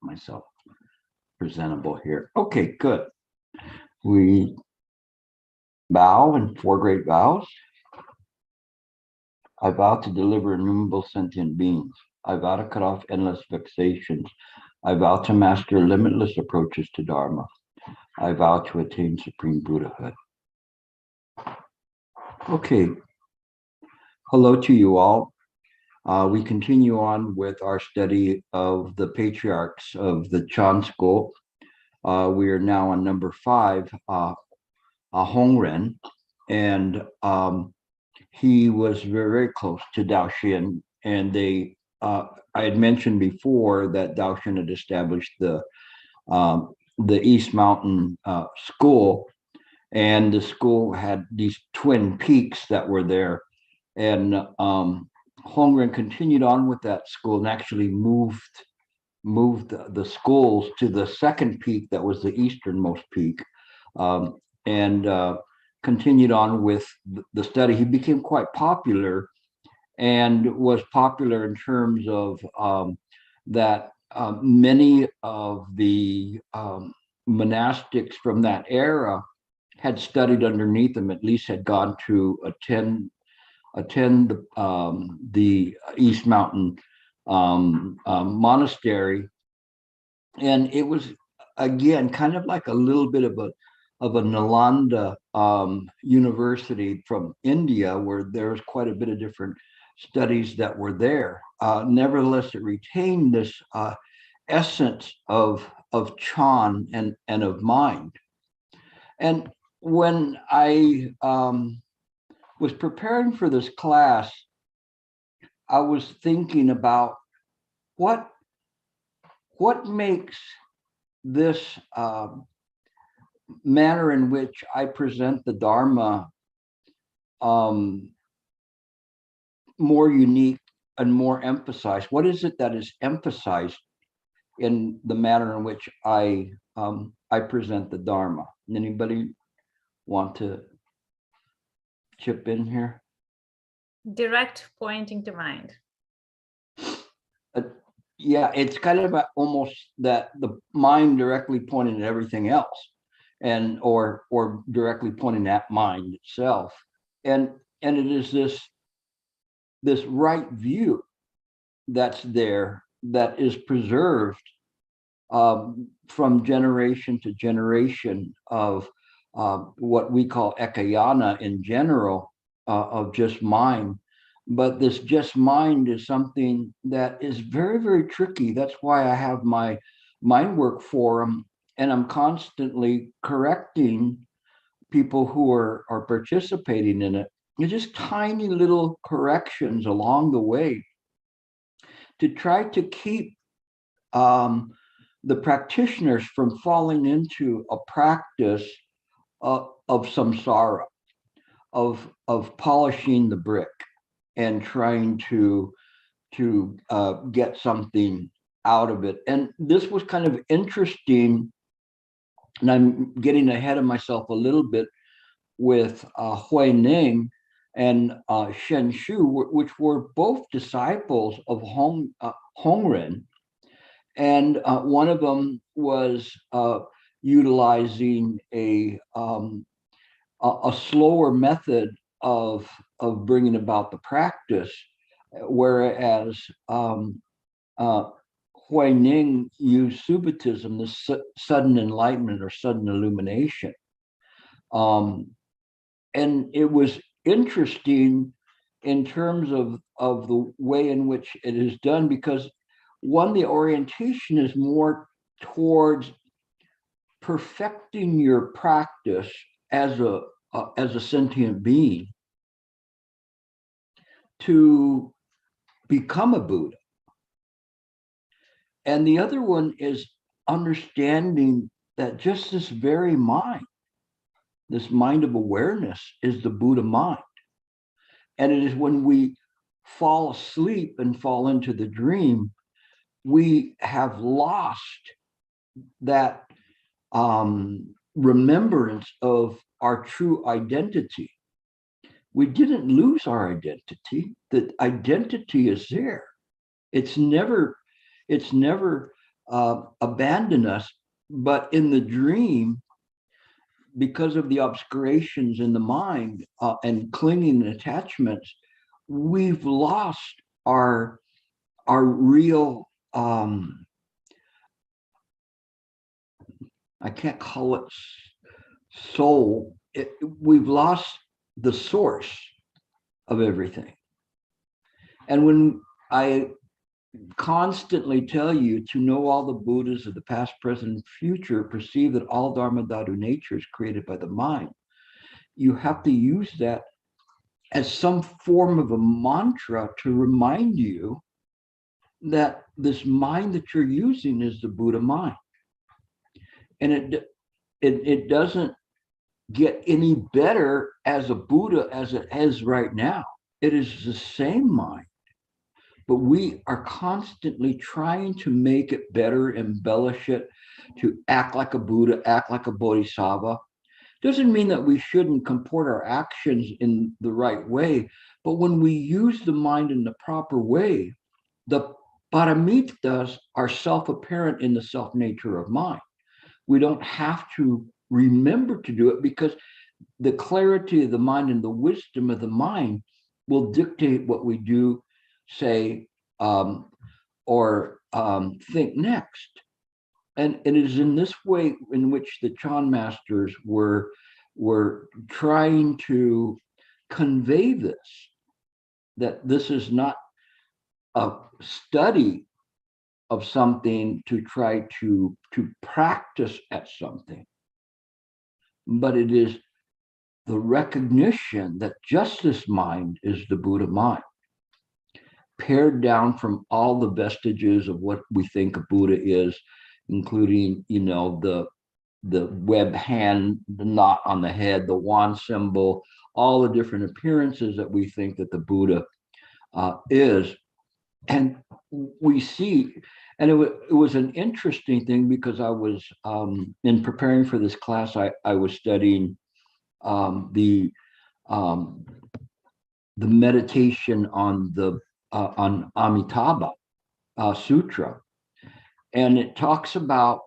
myself presentable here. Okay, good. We bow in four great vows. I vow to deliver innumerable sentient beings. I vow to cut off endless vexations. I vow to master limitless approaches to Dharma. I vow to attain supreme Buddhahood. Okay. Hello to you all. We continue on with our study of the patriarchs of the Chan school. We are now on number 5, Hongren, and he was very, very close to Daoxin, and they. I had mentioned before that Daoxin had established the East Mountain school, and the school had these twin peaks that were there, and Hongren continued on with that school and actually moved the schools to the second peak that was the easternmost peak, and continued on with the study. He became quite popular, and was popular in terms of that many of the monastics from that era had studied underneath him, at least had gone to attend the East Mountain monastery, and it was again kind of like a little bit of a Nalanda university from India, where there was quite a bit of different studies that were there. Nevertheless, it retained this essence of Chan and of mind. And when I was preparing for this class, I was thinking about what makes this manner in which I present the Dharma more unique and more emphasized. What is it that is emphasized in the manner in which I present the Dharma? Anybody want to chip in here? Direct pointing to mind. Yeah, it's kind of almost that the mind directly pointing at everything else, and or directly pointing at mind itself, and it is this right view that's there, that is preserved from generation to generation of what we call ekayana in general, of just mind. But this just mind is something that is very, very tricky. That's why I have my mind work forum, and I'm constantly correcting people who are participating in it. It's just tiny little corrections along the way to try to keep the practitioners from falling into a practice of samsara, of polishing the brick and trying to get something out of it. And this was kind of interesting, and I'm getting ahead of myself a little bit, with Hui Ning and Shen Shu, which were both disciples of Hongren. And one of them was utilizing a slower method of bringing about the practice, whereas Hui Ning used Subitism, the sudden enlightenment or sudden illumination. And it was interesting in terms of the way in which it is done, because the orientation is more towards perfecting your practice as a sentient being to become a Buddha. And the other one is understanding that just this very mind, this mind of awareness, is the Buddha mind. And it is when we fall asleep and fall into the dream, we have lost that remembrance of our true identity. We didn't lose our identity. The identity is there. It's never abandon us. But in the dream, because of the obscurations in the mind and clinging attachments, we've lost our real I can't call it soul. We've lost the source of everything. And when I constantly tell you to know all the Buddhas of the past, present, and future, perceive that all Dharma, Dhatu nature is created by the mind, you have to use that as some form of a mantra to remind you that this mind that you're using is the Buddha mind. And it doesn't get any better as a Buddha as it is right now. It is the same mind, but we are constantly trying to make it better, embellish it, to act like a Buddha, act like a Bodhisattva. Doesn't mean that we shouldn't comport our actions in the right way, but when we use the mind in the proper way, the paramitas are self-apparent in the self-nature of mind. We don't have to remember to do it because the clarity of the mind and the wisdom of the mind will dictate what we do, say, or think next. And it is in this way in which the Chan masters were trying to convey this, that this is not a study of something to try to practice at something, but it is the recognition that just this mind is the Buddha mind, pared down from all the vestiges of what we think a Buddha is, including, you know, the web hand, the knot on the head, the wand symbol, all the different appearances that we think that the Buddha is. And we see, and it was an interesting thing because I was, in preparing for this class, I was studying the meditation on Amitabha Sutra. And it talks about,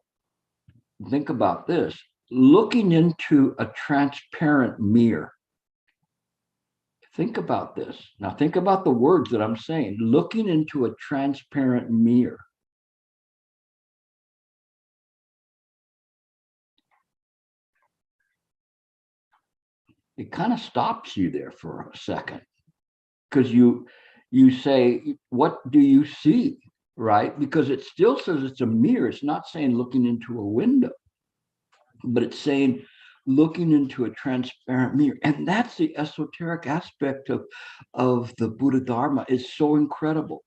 think about this, looking into a transparent mirror. Think about this. Now think about the words that I'm saying, looking into a transparent mirror. It kind of stops you there for a second, because you say, what do you see, right? Because it still says it's a mirror. It's not saying looking into a window, but it's saying looking into a transparent mirror. And that's the esoteric aspect of the Buddha Dharma. Is so incredible.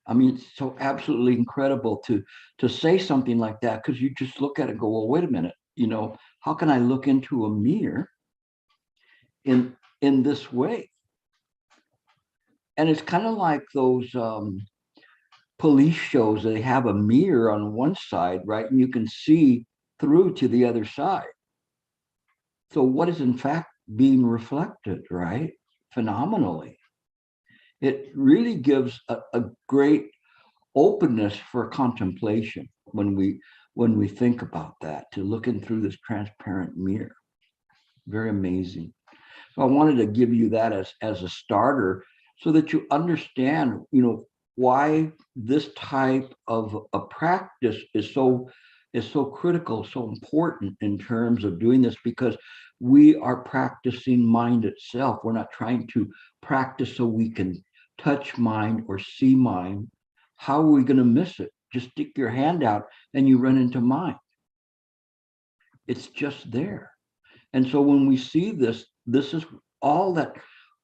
I mean, it's so absolutely incredible to say something like that, because you just look at it and go, well, wait a minute, you know, how can I look into a mirror in this way? And it's kind of like those police shows. They have a mirror on one side, right? And you can see through to the other side. So what is in fact being reflected, right? Phenomenally. It really gives a great openness for contemplation when we think about that, to looking through this transparent mirror. Very amazing. So I wanted to give you that as a starter, so that you understand, you know, why this type of a practice is so critical, so important in terms of doing this, because we are practicing mind itself. We're not trying to practice so we can touch mind or see mind. How are we going to miss it? Just stick your hand out and you run into mind. It's just there. And so when we see this, this is all that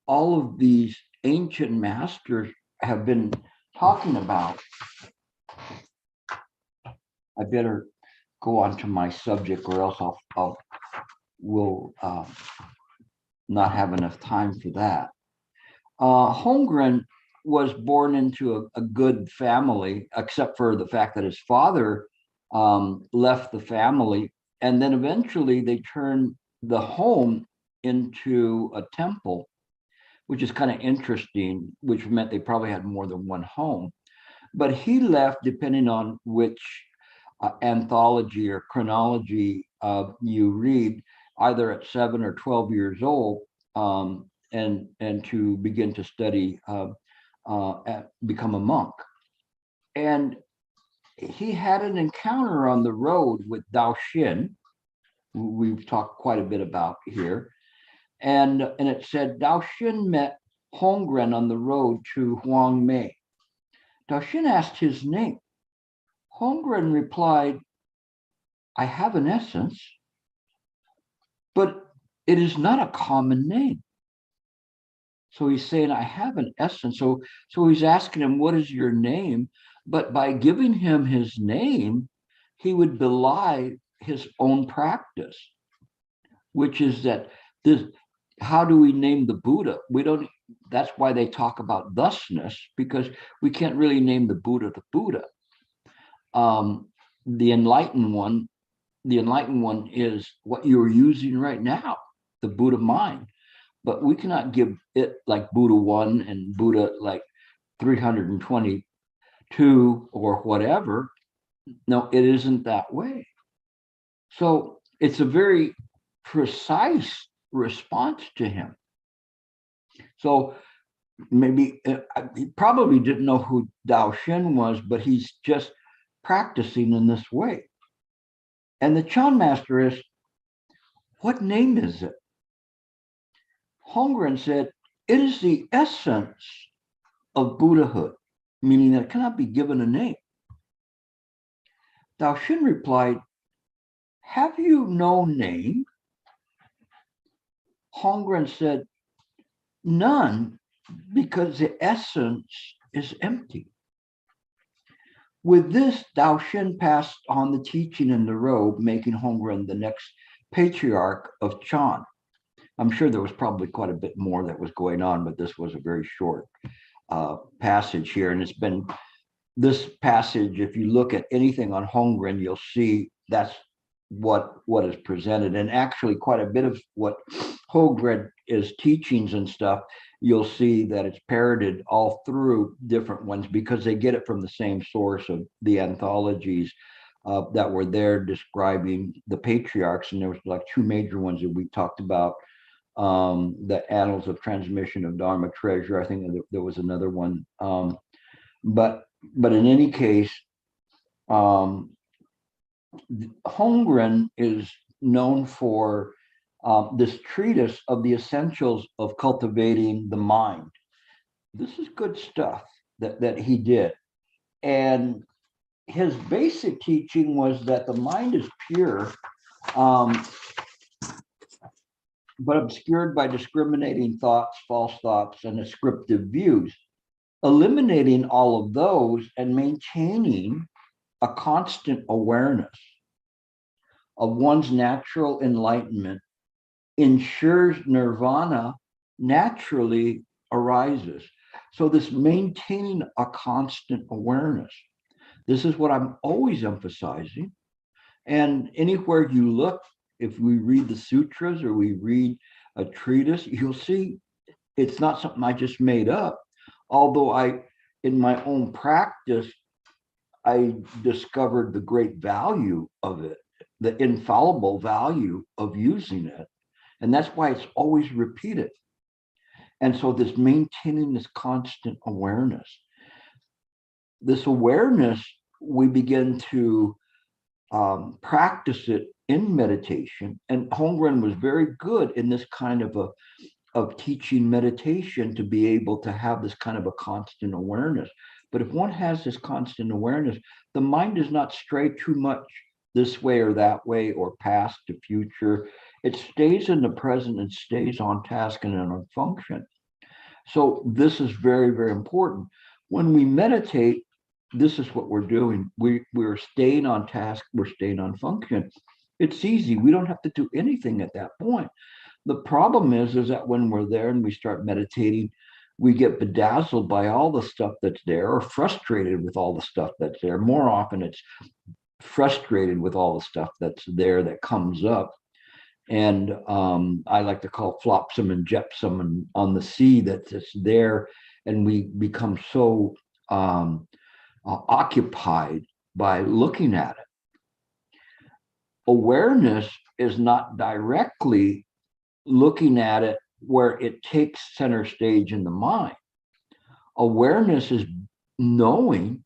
all of these ancient masters have been talking about. I better go on to my subject, or else we'll not have enough time for that. Hongren was born into a good family, except for the fact that his father left the family, and then eventually they turned the home into a temple, which is kind of interesting, which meant they probably had more than one home. But he left, depending on which anthology or chronology you read, either at 7 or 12 years old, and to begin to study, become a monk. And he had an encounter on the road with Dao Xin, who we've talked quite a bit about here. And it said Dao Xin met Hongren on the road to Huang Mei. Dao Xin asked his name. Hongren replied, I have an essence, but it is not a common name. So he's saying, I have an essence. So he's asking him, what is your name? But by giving him his name, he would belie his own practice, which is that this, how do we name the Buddha? We don't, that's why they talk about thusness, because we can't really name the Buddha the Buddha. The enlightened one is what you're using right now, the Buddha mind. But we cannot give it like Buddha 1 and Buddha like 322 or whatever. No, it isn't that way. So it's a very precise response to him. So maybe he probably didn't know who Dao Xin was, but he's just practicing in this way. And the Chan master is, what name is it? Hongren said, it is the essence of Buddhahood, meaning that it cannot be given a name. Dao Xin replied, have you no name? Hongren said, none, because the essence is empty. With this, Dao Xin passed on the teaching in the robe, making Hongren the next patriarch of Chan. I'm sure there was probably quite a bit more that was going on, but this was a very short passage here. And it's been this passage, if you look at anything on Hongren, you'll see that's what is presented. And actually quite a bit of what Hongren is teachings and stuff, you'll see that it's parroted all through different ones because they get it from the same source of the anthologies that were there describing the patriarchs. And there was like two major ones that we talked about. The Annals of Transmission of Dharma Treasure. I think there was another one. But in any case, Hongren is known for this treatise of the essentials of cultivating the mind. This is good stuff that he did. And his basic teaching was that the mind is pure, but obscured by discriminating thoughts, false thoughts, and ascriptive views. Eliminating all of those and maintaining a constant awareness of one's natural enlightenment ensures nirvana naturally arises. So this maintaining a constant awareness, this is what I'm always emphasizing. And anywhere you look, if we read the sutras or we read a treatise, you'll see it's not something I just made up. Although in my own practice, I discovered the great value of it, the infallible value of using it. And that's why it's always repeated. And so this maintaining this constant awareness, we begin to practice it in meditation. And Hongren was very good in this kind of teaching meditation to be able to have this kind of a constant awareness. But if one has this constant awareness, the mind does not stray too much this way or that way or past to future. It stays in the present and stays on task and on function. So this is very, very important. When we meditate, this is what we're doing. We're staying on task, we're staying on function. It's easy. We don't have to do anything at that point. The problem is that when we're there and we start meditating, we get bedazzled by all the stuff that's there or frustrated with all the stuff that's there. More often it's frustrated with all the stuff that's there that comes up. And I like to call it flopsome and jetsam and on the sea that's there. And we become so occupied by looking at it. Awareness is not directly looking at it where it takes center stage in the mind. Awareness is knowing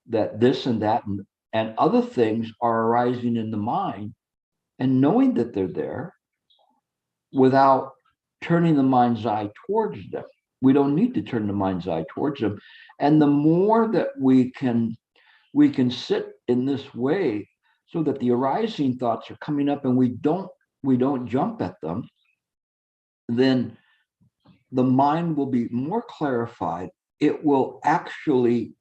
that this and that and other things are arising in the mind, and knowing that they're there without turning the mind's eye towards them. We don't need to turn the mind's eye towards them. And the more that we can sit in this way so that the arising thoughts are coming up and we don't jump at them, then the mind will be more clarified. It will actually,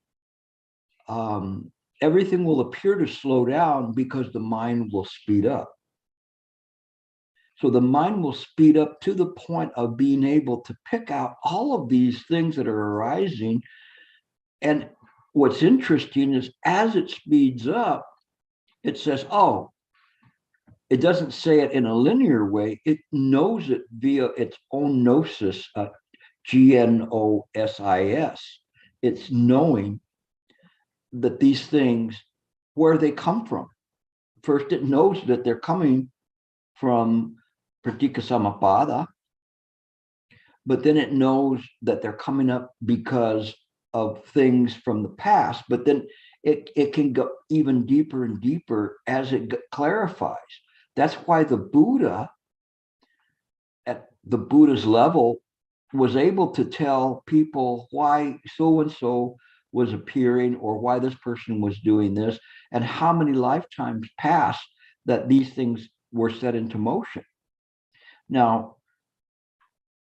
everything will appear to slow down because the mind will speed up. So the mind will speed up to the point of being able to pick out all of these things that are arising. And what's interesting is as it speeds up, it says, oh, it doesn't say it in a linear way. It knows it via its own gnosis, Gnosis. It's knowing that these things, where they come from. First, it knows that they're coming from Pratika Samapada, but then it knows that they're coming up because of things from the past, but then it can go even deeper and deeper as it clarifies. That's why the Buddha, at the Buddha's level, was able to tell people why so-and-so was appearing or why this person was doing this and how many lifetimes passed that these things were set into motion. Now,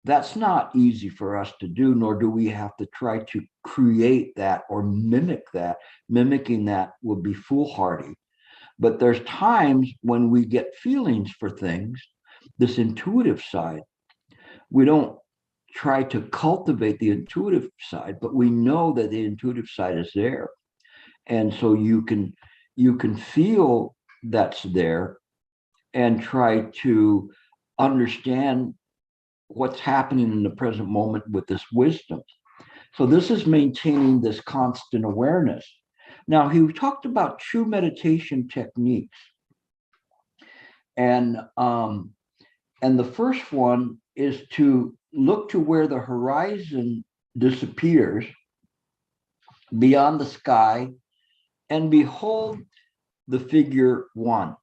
that's not easy for us to do, nor do we have to try to create that or mimic that. Mimicking that would be foolhardy. But there's times when we get feelings for things, this intuitive side. We don't try to cultivate the intuitive side, but we know that the intuitive side is there. And so you can feel that's there and try to understand what's happening in the present moment with this wisdom. So this is maintaining this constant awareness. Now, he talked about true meditation techniques. And the first one is to look to where the horizon disappears beyond the sky and behold the figure one.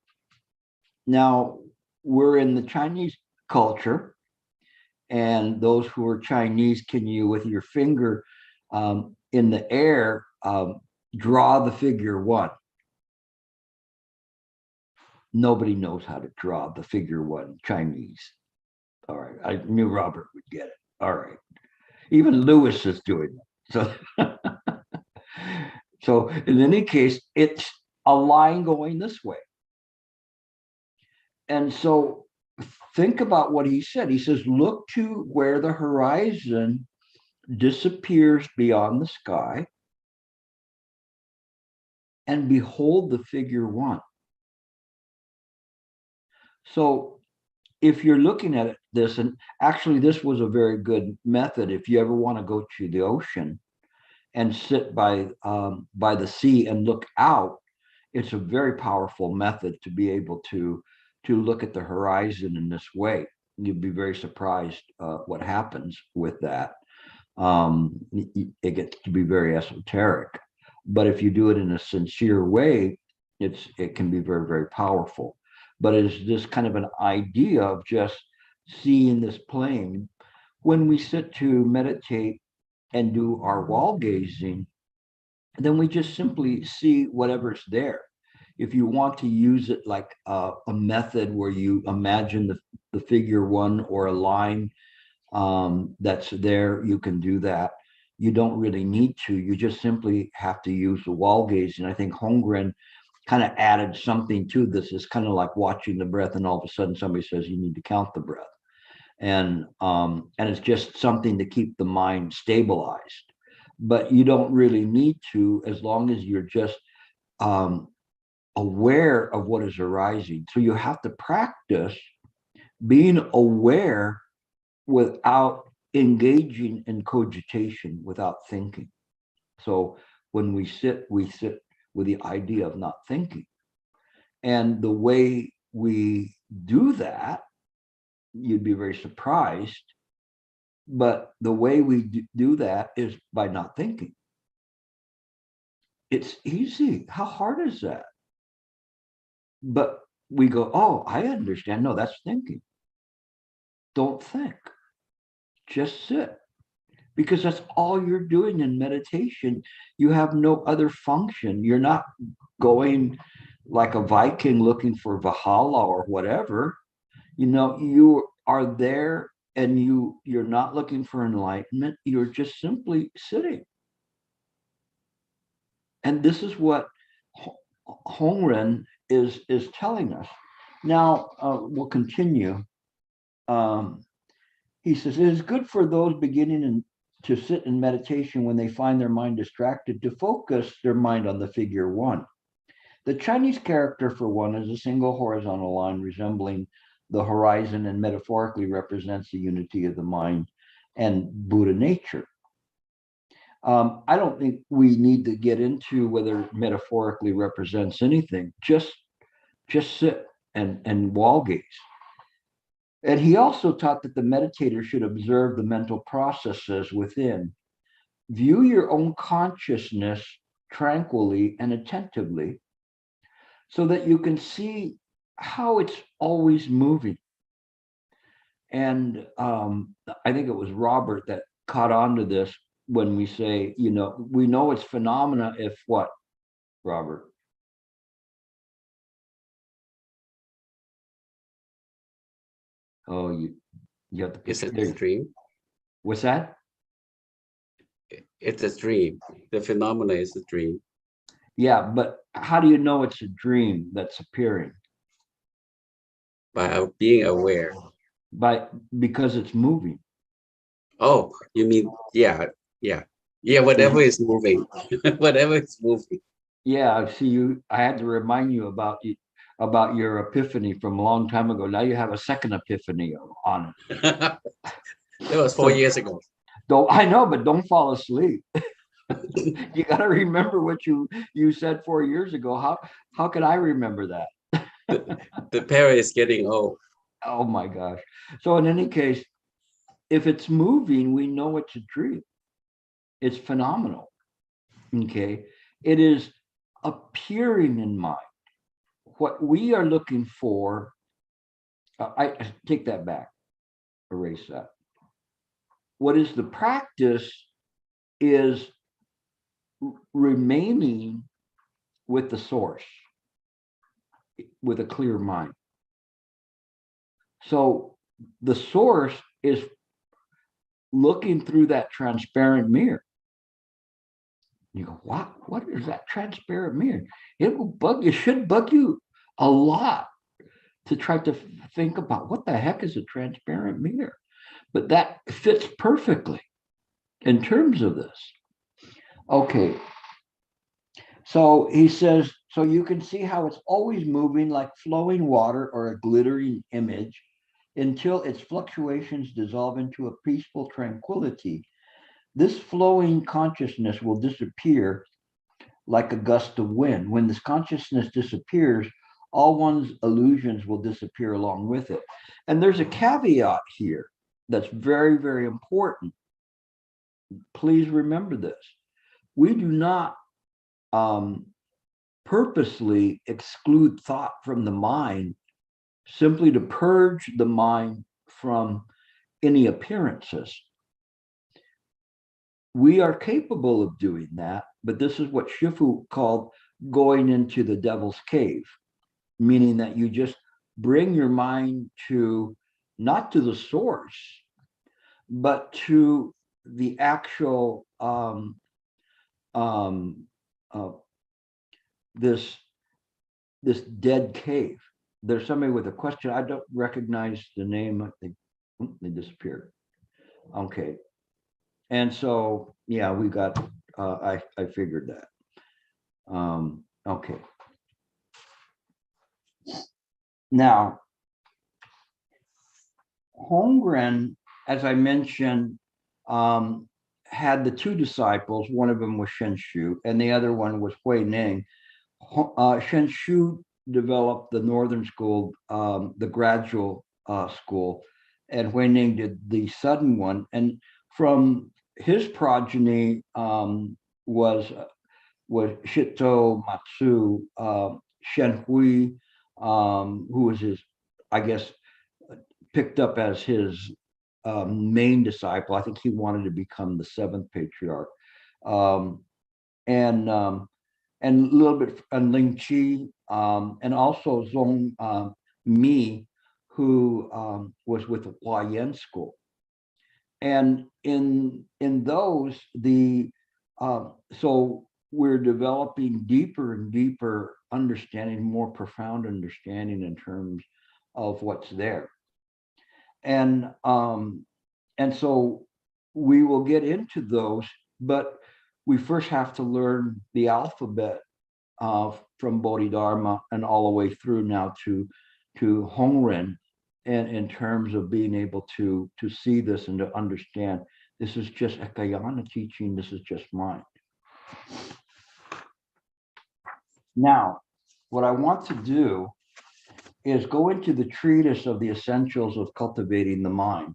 Now, we're in the Chinese culture, and those who are Chinese, can you, with your finger in the air, draw the figure one? Nobody knows how to draw the figure one Chinese. All right, I knew Robert would get it. All right, even Lewis is doing it. So, so in any case, it's a line going this way. And so think about what he said. He says, look to where the horizon disappears beyond the sky and behold the figure one. So if you're looking at this, and actually this was a very good method, if you ever want to go to the ocean and sit by the sea and look out, it's a very powerful method to be able to look at the horizon in this way. You'd be very surprised what happens with that. It gets to be very esoteric, but if you do it in a sincere way, it can be very, very powerful. But it's this kind of an idea of just seeing this plane. When we sit to meditate and do our wall gazing, then we just simply see whatever's there. If you want to use it like a method where you imagine the figure one or a line that's there, you can do that. You don't really need to. You just simply have to use the wall gazing. I think Hongren kind of added something to this. It's kind of like watching the breath, and all of a sudden somebody says you need to count the breath, and it's just something to keep the mind stabilized. But you don't really need to, as long as you're just aware of what is arising. So you have to practice being aware without engaging in cogitation, without thinking. So When we sit with the idea of not thinking. And the way we do that, you'd be very surprised, but the way we do that is by not thinking. It's easy. How hard is that? But we go, oh, I understand. No, that's thinking. Don't think. Just sit. Because that's all you're doing in meditation. You have no other function. You're not going like a Viking looking for Valhalla or whatever. You are there, and you're not looking for enlightenment. You're just simply sitting. And this is what Hongren is telling us. Now, we'll continue. He says, it is good for those beginning to sit in meditation when they find their mind distracted to focus their mind on the figure one. The Chinese character for one is a single horizontal line resembling the horizon and metaphorically represents the unity of the mind and Buddha nature. I don't think we need to get into whether it metaphorically represents anything. Just sit and wall gaze. And he also taught that the meditator should observe the mental processes within. View your own consciousness tranquilly and attentively so that you can see how it's always moving. And I think it was Robert that caught on to this when we say, we know it's phenomena if what, Robert? Oh, you have to. It's a dream. What's that? It's a dream. The phenomena is a dream. Yeah, but how do you know it's a dream that's appearing? By being aware. Because it's moving. Oh, you mean, yeah. Whatever is moving, whatever is moving. Yeah, see, I had to remind you about your epiphany from a long time ago. Now you have a second epiphany on it. That was 4 years ago. I know, but don't fall asleep. You got to remember what you said 4 years ago. How could I remember that? The parrot is getting old. Oh my gosh. So in any case, if it's moving, we know it's a dream. It's phenomenal. Okay. It is appearing in mind. What we are looking for, I take that back, erase that. What is the practice is remaining with the source, with a clear mind. So the source is looking through that transparent mirror. You go, what is that transparent mirror? It will bug you, should bug you a lot to try to think about what the heck is a transparent mirror. But that fits perfectly in terms of this. Okay. So he says, so you can see how it's always moving like flowing water or a glittering image until its fluctuations dissolve into a peaceful tranquility. This flowing consciousness will disappear like a gust of wind. When this consciousness disappears, all one's illusions will disappear along with it. And there's a caveat here that's very, very important. Please remember this. We do not purposely exclude thought from the mind simply to purge the mind from any appearances. We are capable of doing that, but this is what Shifu called going into the devil's cave, meaning that you just bring your mind to, not to the source, but to the actual this dead cave. There's somebody with a question. I don't recognize the name. They disappeared. Okay. And so, yeah, we got, I figured that. Okay. Now, Hongren, as I mentioned, had the two disciples. One of them was Shen Shu, and the other one was Hui Ning. Shen Shu developed the northern school, the gradual school, and Hui Ning did the sudden one. And from his progeny was Shito Matsu, Shen Hui, who was his, I guess, picked up as his main disciple. I think he wanted to become the seventh patriarch, and a little bit and Ling Chi, and also Zong Mi, who was with the Huayan school. And in those, so we're developing deeper and deeper understanding, more profound understanding in terms of what's there. And so we will get into those, but we first have to learn the alphabet from Bodhidharma and all the way through now to Hongren, and in terms of being able to see this and to understand this is just Ekayana teaching, this is just mind. Now, what I want to do is go into the treatise of the essentials of cultivating the mind.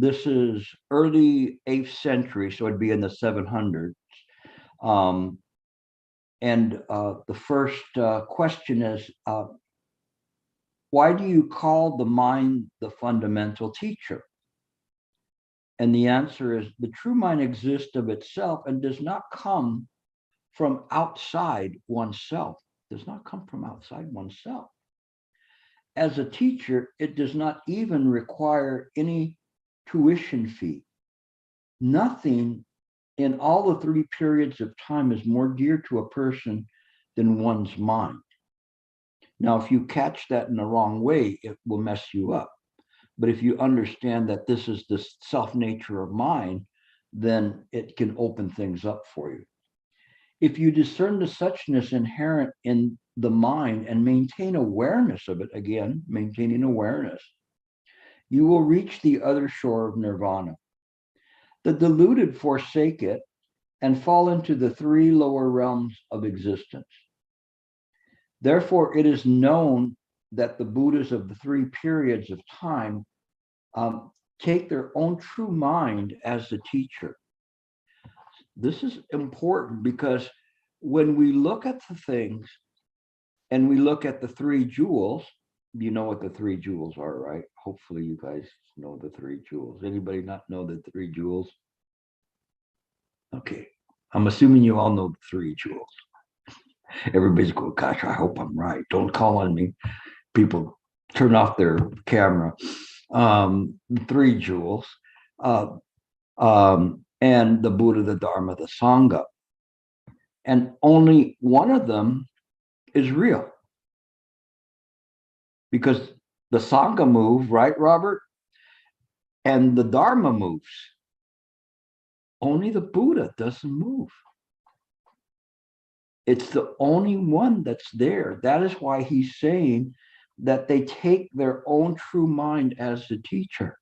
This is early 8th century, so it'd be in the 700s. The first question is, why do you call the mind the fundamental teacher? And the answer is, the true mind exists of itself and does not come from outside oneself. Does not come from outside oneself. As a teacher, it does not even require any tuition fee. Nothing in all the 3 periods of time is more dear to a person than one's mind. Now, if you catch that in the wrong way, it will mess you up. But if you understand that this is the self-nature of mind, then it can open things up for you. If you discern the suchness inherent in the mind and maintain awareness of it, again, maintaining awareness, you will reach the other shore of nirvana. The deluded forsake it and fall into the 3 lower realms of existence. Therefore, it is known that the Buddhas of the 3 periods of time take their own true mind as the teacher. This is important because when we look at the things and we look at the 3 jewels, you know what the 3 jewels are, right? Hopefully you guys know the 3 jewels. Anybody not know the 3 jewels? Okay, I'm assuming you all know the 3 jewels. Everybody's going, gosh, I hope I'm right. Don't call on me. People turn off their camera. The 3 jewels, and the Buddha, the Dharma, the Sangha. And only one of them is real. Because the Sangha move, right, Robert? And the Dharma moves. Only the Buddha doesn't move. It's the only one that's there. That is why he's saying that they take their own true mind as the teacher.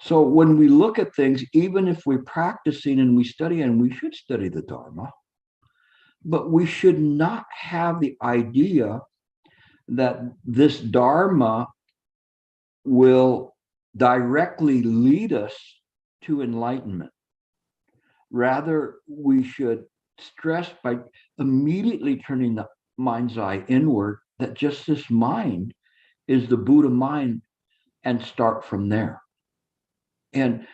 So when we look at things, even if we're practicing and we study, and we should study the Dharma, but we should not have the idea that this Dharma will directly lead us to enlightenment. Rather, we should stress by immediately turning the mind's eye inward that just this mind is the Buddha mind, and start from there. And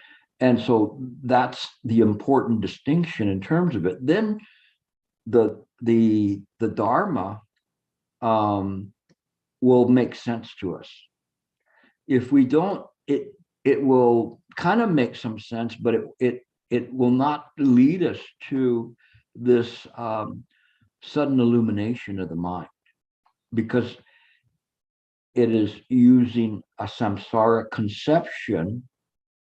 so that's the important distinction in terms of it. Then the Dharma will make sense to us. If we don't, it will kind of make some sense, but it will not lead us to this sudden illumination of the mind, because it is using a samsara conception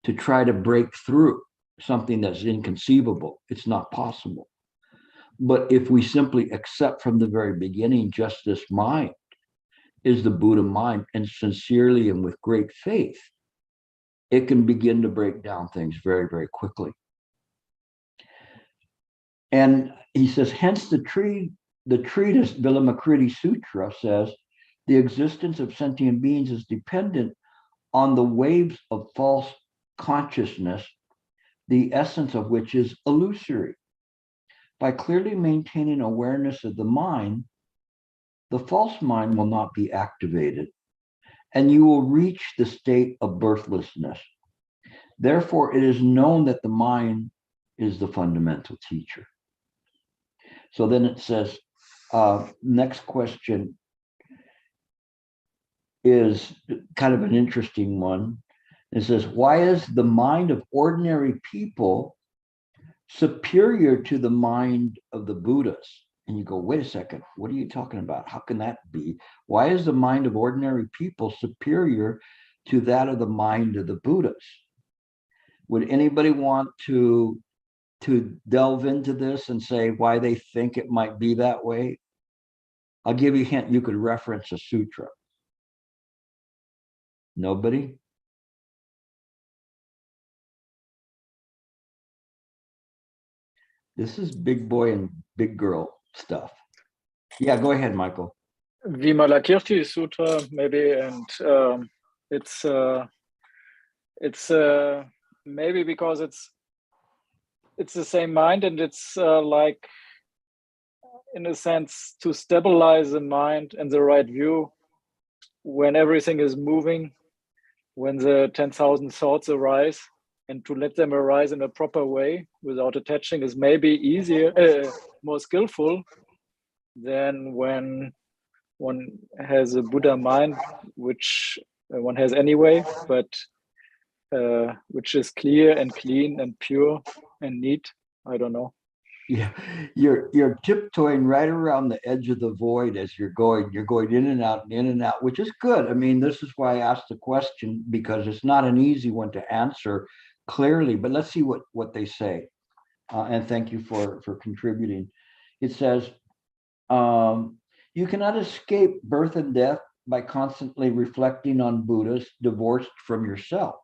to try to break through something that's inconceivable. It's not possible. But if we simply accept from the very beginning, just this mind is the Buddha mind, and sincerely and with great faith it can begin to break down things very, very quickly. And he says, hence the treatise Vilamakritti Sutra says, the existence of sentient beings is dependent on the waves of false consciousness, the essence of which is illusory. By clearly maintaining awareness of the mind, the false mind will not be activated, and you will reach the state of birthlessness. Therefore, it is known that the mind is the fundamental teacher. So then it says, next question is kind of an interesting one. It says, why is the mind of ordinary people superior to the mind of the Buddhas? And you go, wait a second, what are you talking about? How can that be? Why is the mind of ordinary people superior to that of the mind of the Buddhas? Would anybody want to delve into this and say why they think it might be that way? I'll give you a hint. You could reference a sutra. Nobody? This is big boy and big girl stuff. Yeah, go ahead, Michael. Vimalakirti Sutra, maybe, and it's maybe because it's the same mind, and it's like, in a sense, to stabilize the mind and the right view when everything is moving, when the 10,000 thoughts arise, and to let them arise in a proper way without attaching is maybe easier, more skillful than when one has a Buddha mind, which one has anyway, but which is clear and clean and pure and neat. I don't know. Yeah, you're tiptoeing right around the edge of the void as you're going in and out and in and out, which is good. I mean, this is why I asked the question, because it's not an easy one to answer clearly, but let's see what they say. And thank you for contributing. It says, you cannot escape birth and death by constantly reflecting on Buddhas divorced from yourself.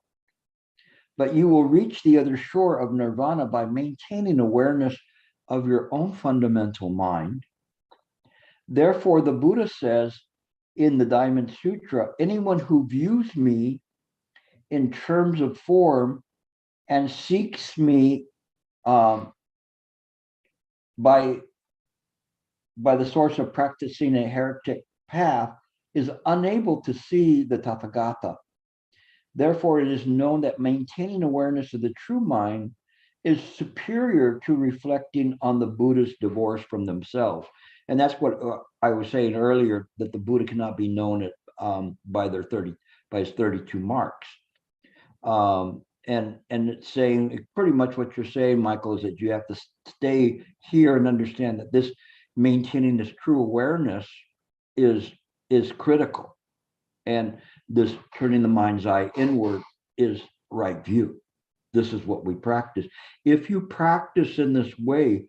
But you will reach the other shore of nirvana by maintaining awareness of your own fundamental mind. Therefore, the Buddha says in the Diamond Sutra, anyone who views me in terms of form and seeks me by the source of practicing a heretic path is unable to see the Tathagata. Therefore, it is known that maintaining awareness of the true mind is superior to reflecting on the Buddha's divorce from themselves. And that's what I was saying earlier, that the Buddha cannot be known by his 32 marks. And it's saying pretty much what you're saying, Michael, is that you have to stay here and understand that this maintaining this true awareness is critical. And this turning the mind's eye inward is right view. This is what we practice. If you practice in this way,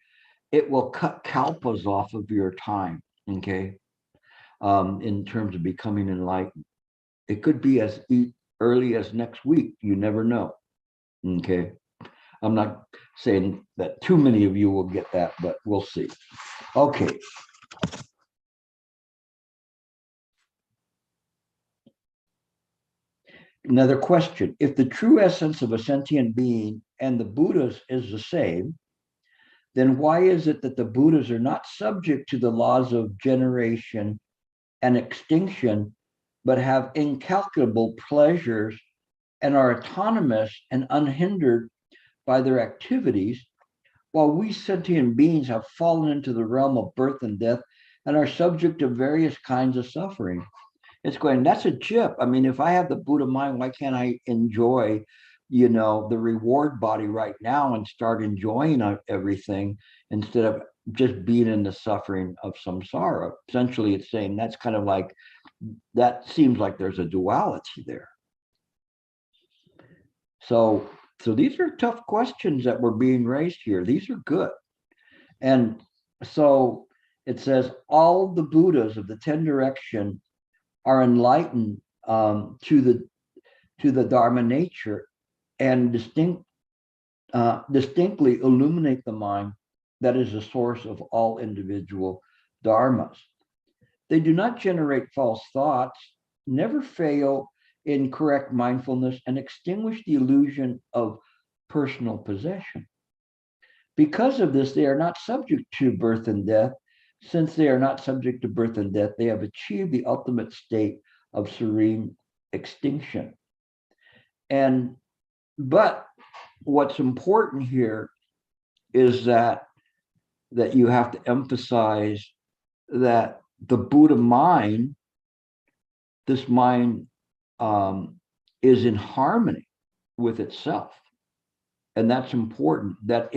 it will cut kalpas off of your time, okay? In terms of becoming enlightened. It could be as early as next week. You never know, okay? I'm not saying that too many of you will get that, but we'll see. Okay. Another question. If the true essence of a sentient being and the Buddhas is the same, then why is it that the Buddhas are not subject to the laws of generation and extinction, but have incalculable pleasures and are autonomous and unhindered by their activities, while we sentient beings have fallen into the realm of birth and death and are subject to various kinds of suffering? It's going, that's a chip. I mean, if I have the Buddha mind, why can't I enjoy, the reward body right now and start enjoying everything instead of just being in the suffering of samsara? Essentially, it's saying that's kind of like, that seems like there's a duality there. So these are tough questions that were being raised here. These are good. And so it says, all the Buddhas of the 10 direction are enlightened to to the Dharma nature and distinctly illuminate the mind that is the source of all individual dharmas. They do not generate false thoughts, never fail in correct mindfulness, and extinguish the illusion of personal possession. Because of this, they are not subject to birth and death. Since they are not subject to birth and death, they have achieved the ultimate state of serene extinction. But what's important here is that you have to emphasize that the Buddha mind, this mind is in harmony with itself. And that's important, that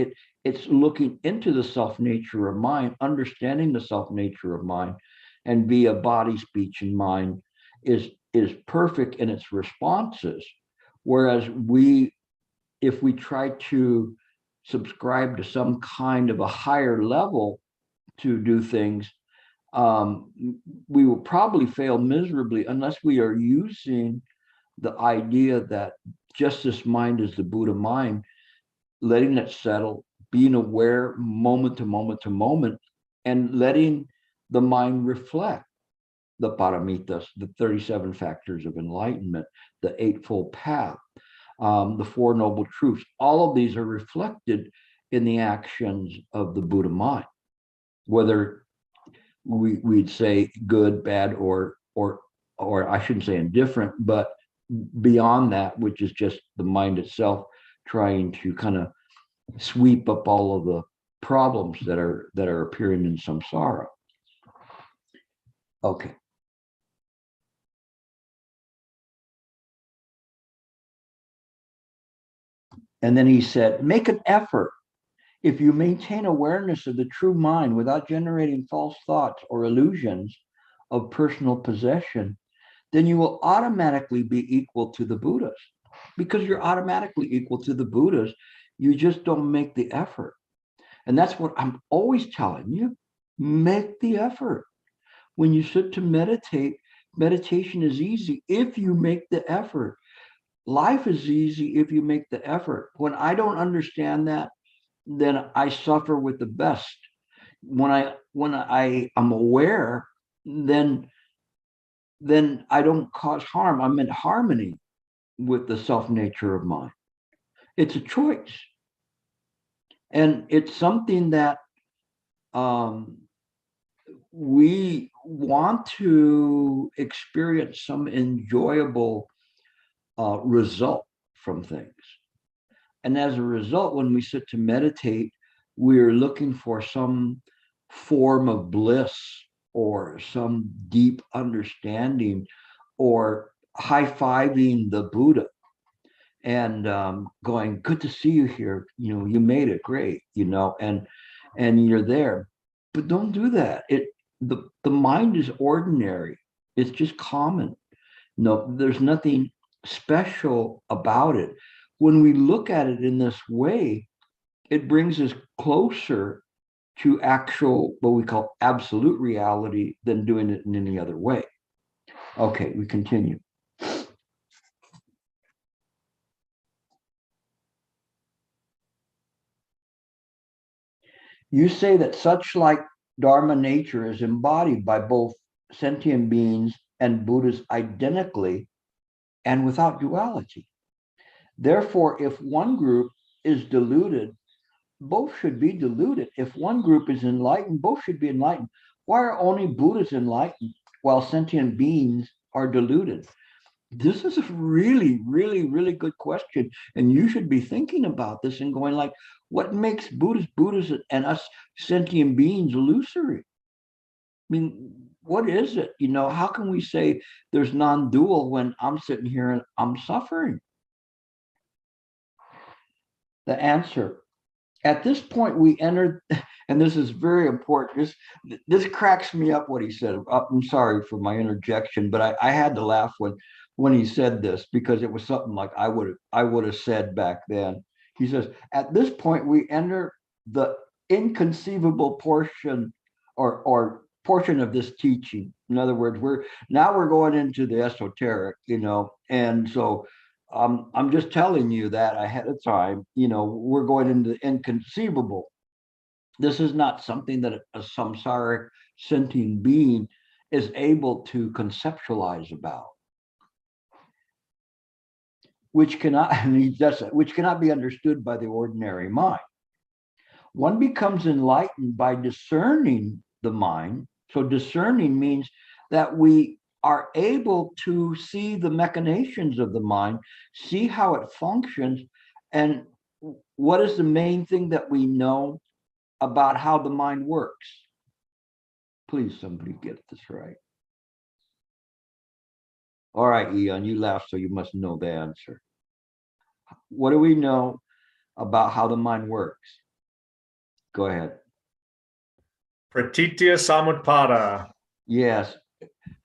it's looking into the self-nature of mind, understanding the self-nature of mind, and via body, speech, and mind is perfect in its responses. Whereas if we try to subscribe to some kind of a higher level to do things, we will probably fail miserably unless we are using the idea that just this mind is the Buddha mind, letting it settle, being aware moment to moment to moment, and letting the mind reflect the paramitas, the 37 factors of enlightenment, the Eightfold Path, the Four Noble Truths. All of these are reflected in the actions of the Buddha mind, whether we'd say good, bad, or I shouldn't say indifferent, but beyond that, which is just the mind itself trying to kind of sweep up all of the problems that are appearing in samsara. Okay. And then he said, make an effort. If you maintain awareness of the true mind without generating false thoughts or illusions of personal possession, then you will automatically be equal to the Buddhas. Because you're automatically equal to the Buddhas, you just don't make the effort. And that's what I'm always telling you. Make the effort. When you sit to meditate, meditation is easy if you make the effort. Life is easy if you make the effort. When I don't understand that, then I suffer with the best. When I am aware, then I don't cause harm. I'm in harmony with the self-nature of mind. It's a choice. And it's something that we want to experience some enjoyable result from things. And as a result, when we sit to meditate, we're looking for some form of bliss or some deep understanding or high-fiving the Buddha and going, good to see you here. You know, you made it great, you know, and you're there. But don't do that. The mind is ordinary. It's just common. No, there's nothing special about it. When we look at it in this way, it brings us closer to actual, what we call absolute reality, than doing it in any other way. Okay, we continue. You say that such like Dharma nature is embodied by both sentient beings and Buddhas identically and without duality. Therefore, if one group is deluded, both should be deluded. If one group is enlightened, both should be enlightened. Why are only Buddhas enlightened while sentient beings are deluded? This is a really, really, really good question. And you should be thinking about this and going like, what makes Buddhas and us sentient beings illusory? I mean, what is it? You know, how can we say there's non-dual when I'm sitting here and I'm suffering? The answer, at this point we entered, and this is very important. This cracks me up what he said. I'm sorry for my interjection, but I had to laugh when he said this, because it was something like I would have said back then. He says, at this point we enter the inconceivable portion or portion of this teaching. In other words, we're going into the esoteric, you know, and so I'm just telling you that ahead of time. We're going into the inconceivable. This is not something that a samsaric sentient being is able to conceptualize about, which cannot be understood by the ordinary mind. One becomes enlightened by discerning the mind. So discerning means that we are able to see the machinations of the mind, see how it functions, and what is the main thing that we know about how the mind works. Please, somebody get this right. All right, Eon, you laughed, so you must know the answer. What do we know about how the mind works? Go ahead. Pratitya samutpada. Yes,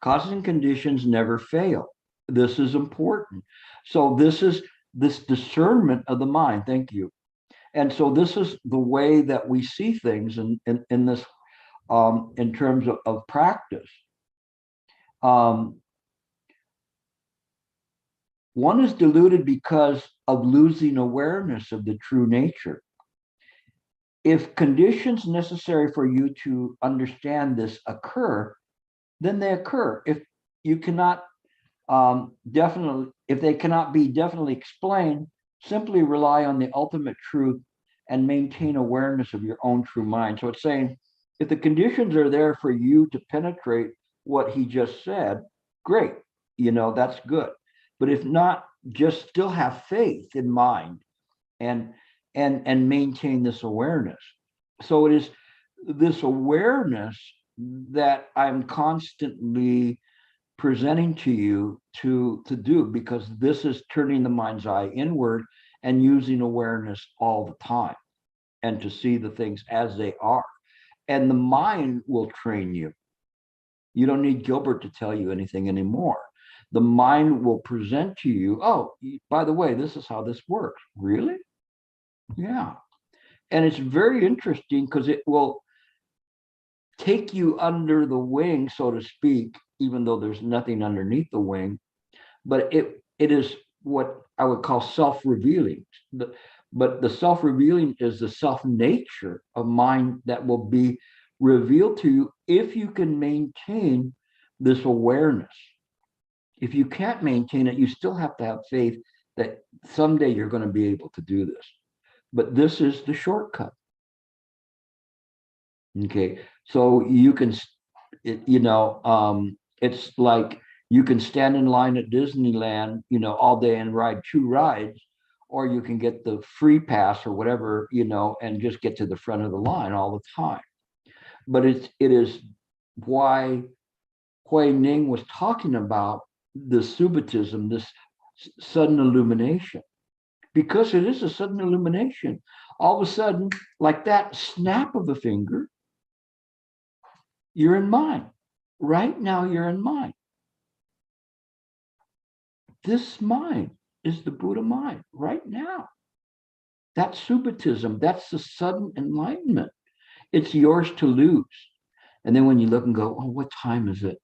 causes and conditions never fail. This is important. So this is this discernment of the mind. Thank you. And so this is the way that we see things in this, in terms of practice. One is deluded because of losing awareness of the true nature. If conditions necessary for you to understand this occur, then they occur. If you cannot if they cannot be definitely explained, simply rely on the ultimate truth and maintain awareness of your own true mind. So it's saying, if the conditions are there for you to penetrate what he just said, great, that's good. But if not, just still have faith in mind and maintain this awareness. So it is this awareness that I'm constantly presenting to you to do, because this is turning the mind's eye inward and using awareness all the time, and to see the things as they are. And the mind will train you. You don't need Gilbert to tell you anything anymore. The mind will present to you, oh, by the way, this is how this works. Really? Yeah. And it's very interesting because it will take you under the wing, so to speak, even though there's nothing underneath the wing, but it is what I would call self-revealing. But the self-revealing is the self-nature of mind that will be revealed to you if you can maintain this awareness. If you can't maintain it, you still have to have faith that someday you're going to be able to do this. But this is the shortcut. Okay, so you can, it's like you can stand in line at Disneyland, all day and ride 2 rides, or you can get the free pass or whatever, and just get to the front of the line all the time. But it is why Hui Ning was talking about the subitism, this sudden illumination, because it is a sudden illumination. All of a sudden, like that snap of a finger, you're in mind. Right now, you're in mind. This mind is the Buddha mind right now. That's subitism. That's the sudden enlightenment. It's yours to lose. And then when you look and go, oh, what time is it?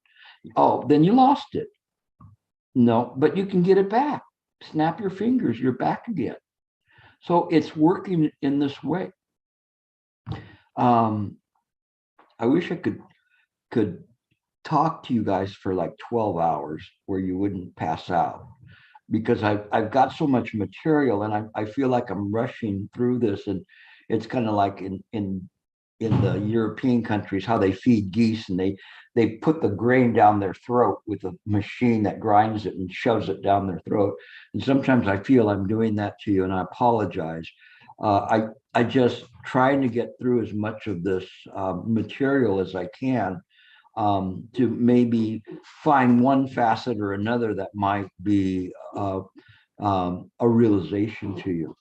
Oh, then you lost it. No, but you can get it back. Snap your fingers, you're back again. So it's working in this way. I wish I could talk to you guys for like 12 hours where you wouldn't pass out, because I've got so much material, and I feel like I'm rushing through this. And it's kind of like in the European countries, how they feed geese, and they put the grain down their throat with a machine that grinds it and shoves it down their throat. And sometimes I feel I'm doing that to you, and I apologize. I just trying to get through as much of this material as I can, to maybe find one facet or another that might be a realization to you.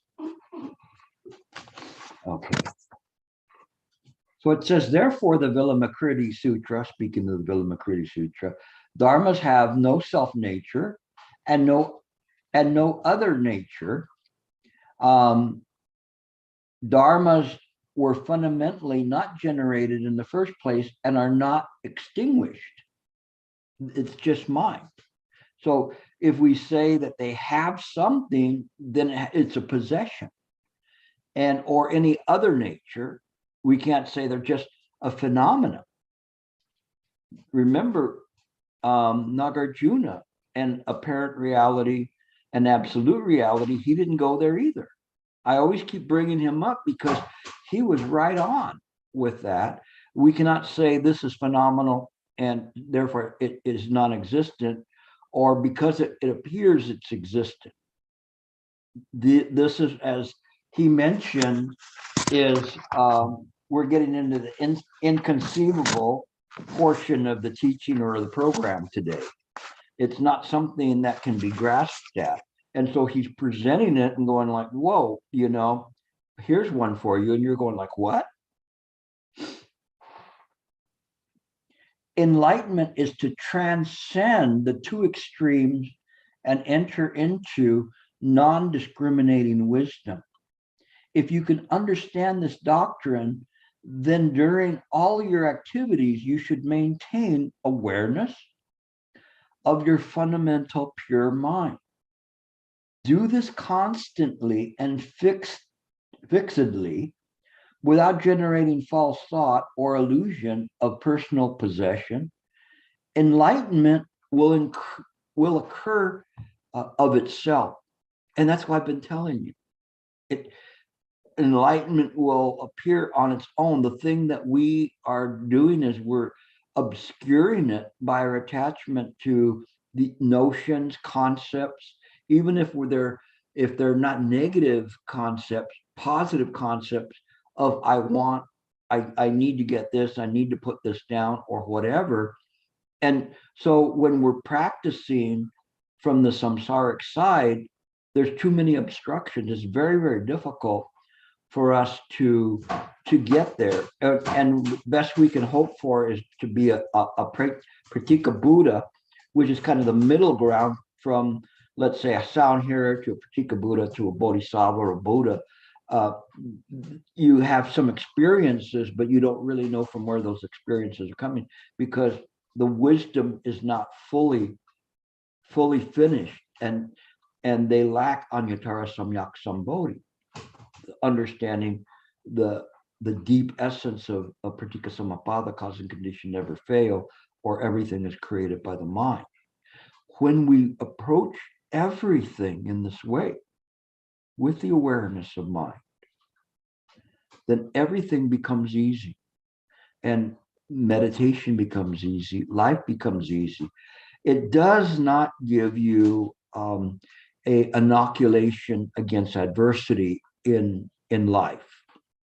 Okay. So it says, therefore, the Vilamakritti Sutra, speaking of the Vilamakritti Sutra, dharmas have no self-nature and no other nature. Dharmas were fundamentally not generated in the first place and are not extinguished. It's just mind. So if we say that they have something, then it's a possession. And or any other nature, we can't say they're just a phenomenon. Remember, Nagarjuna and apparent reality and absolute reality, he didn't go there either. I always keep bringing him up because he was right on with that. We cannot say this is phenomenal and therefore it is non-existent, or because it appears it's existent. This is, as he mentioned, is we're getting into the inconceivable portion of the teaching or the program today. It's not something that can be grasped at. And so he's presenting it and going like, whoa, you know, here's one for you. And you're going like, what? Enlightenment is to transcend the two extremes and enter into non-discriminating wisdom. If you can understand this doctrine, then during all your activities, you should maintain awareness of your fundamental pure mind. Do this constantly and fixedly without generating false thought or illusion of personal possession. Enlightenment will occur of itself. And that's what I've been telling you. Enlightenment will appear on its own. The thing that we are doing is we're obscuring it by our attachment to the notions, concepts, even if they're not negative concepts, positive concepts of I need to get this, I need to put this down or whatever. And so when we're practicing from the samsaric side, there's too many obstructions. It's very, very difficult for us to get there. And best we can hope for is to be a Pratika Buddha, which is kind of the middle ground from, let's say, a sound hearer to a Pratika Buddha to a Bodhisattva or a Buddha. You have some experiences, but you don't really know from where those experiences are coming because the wisdom is not fully finished, and they lack Anyatara Samyak Sambodhi, understanding the deep essence of Pratika Samapada, cause and condition never fail, or everything is created by the mind. When we approach everything in this way with the awareness of mind, then everything becomes easy, and meditation becomes easy, life becomes easy. It does not give you a inoculation against adversity in life.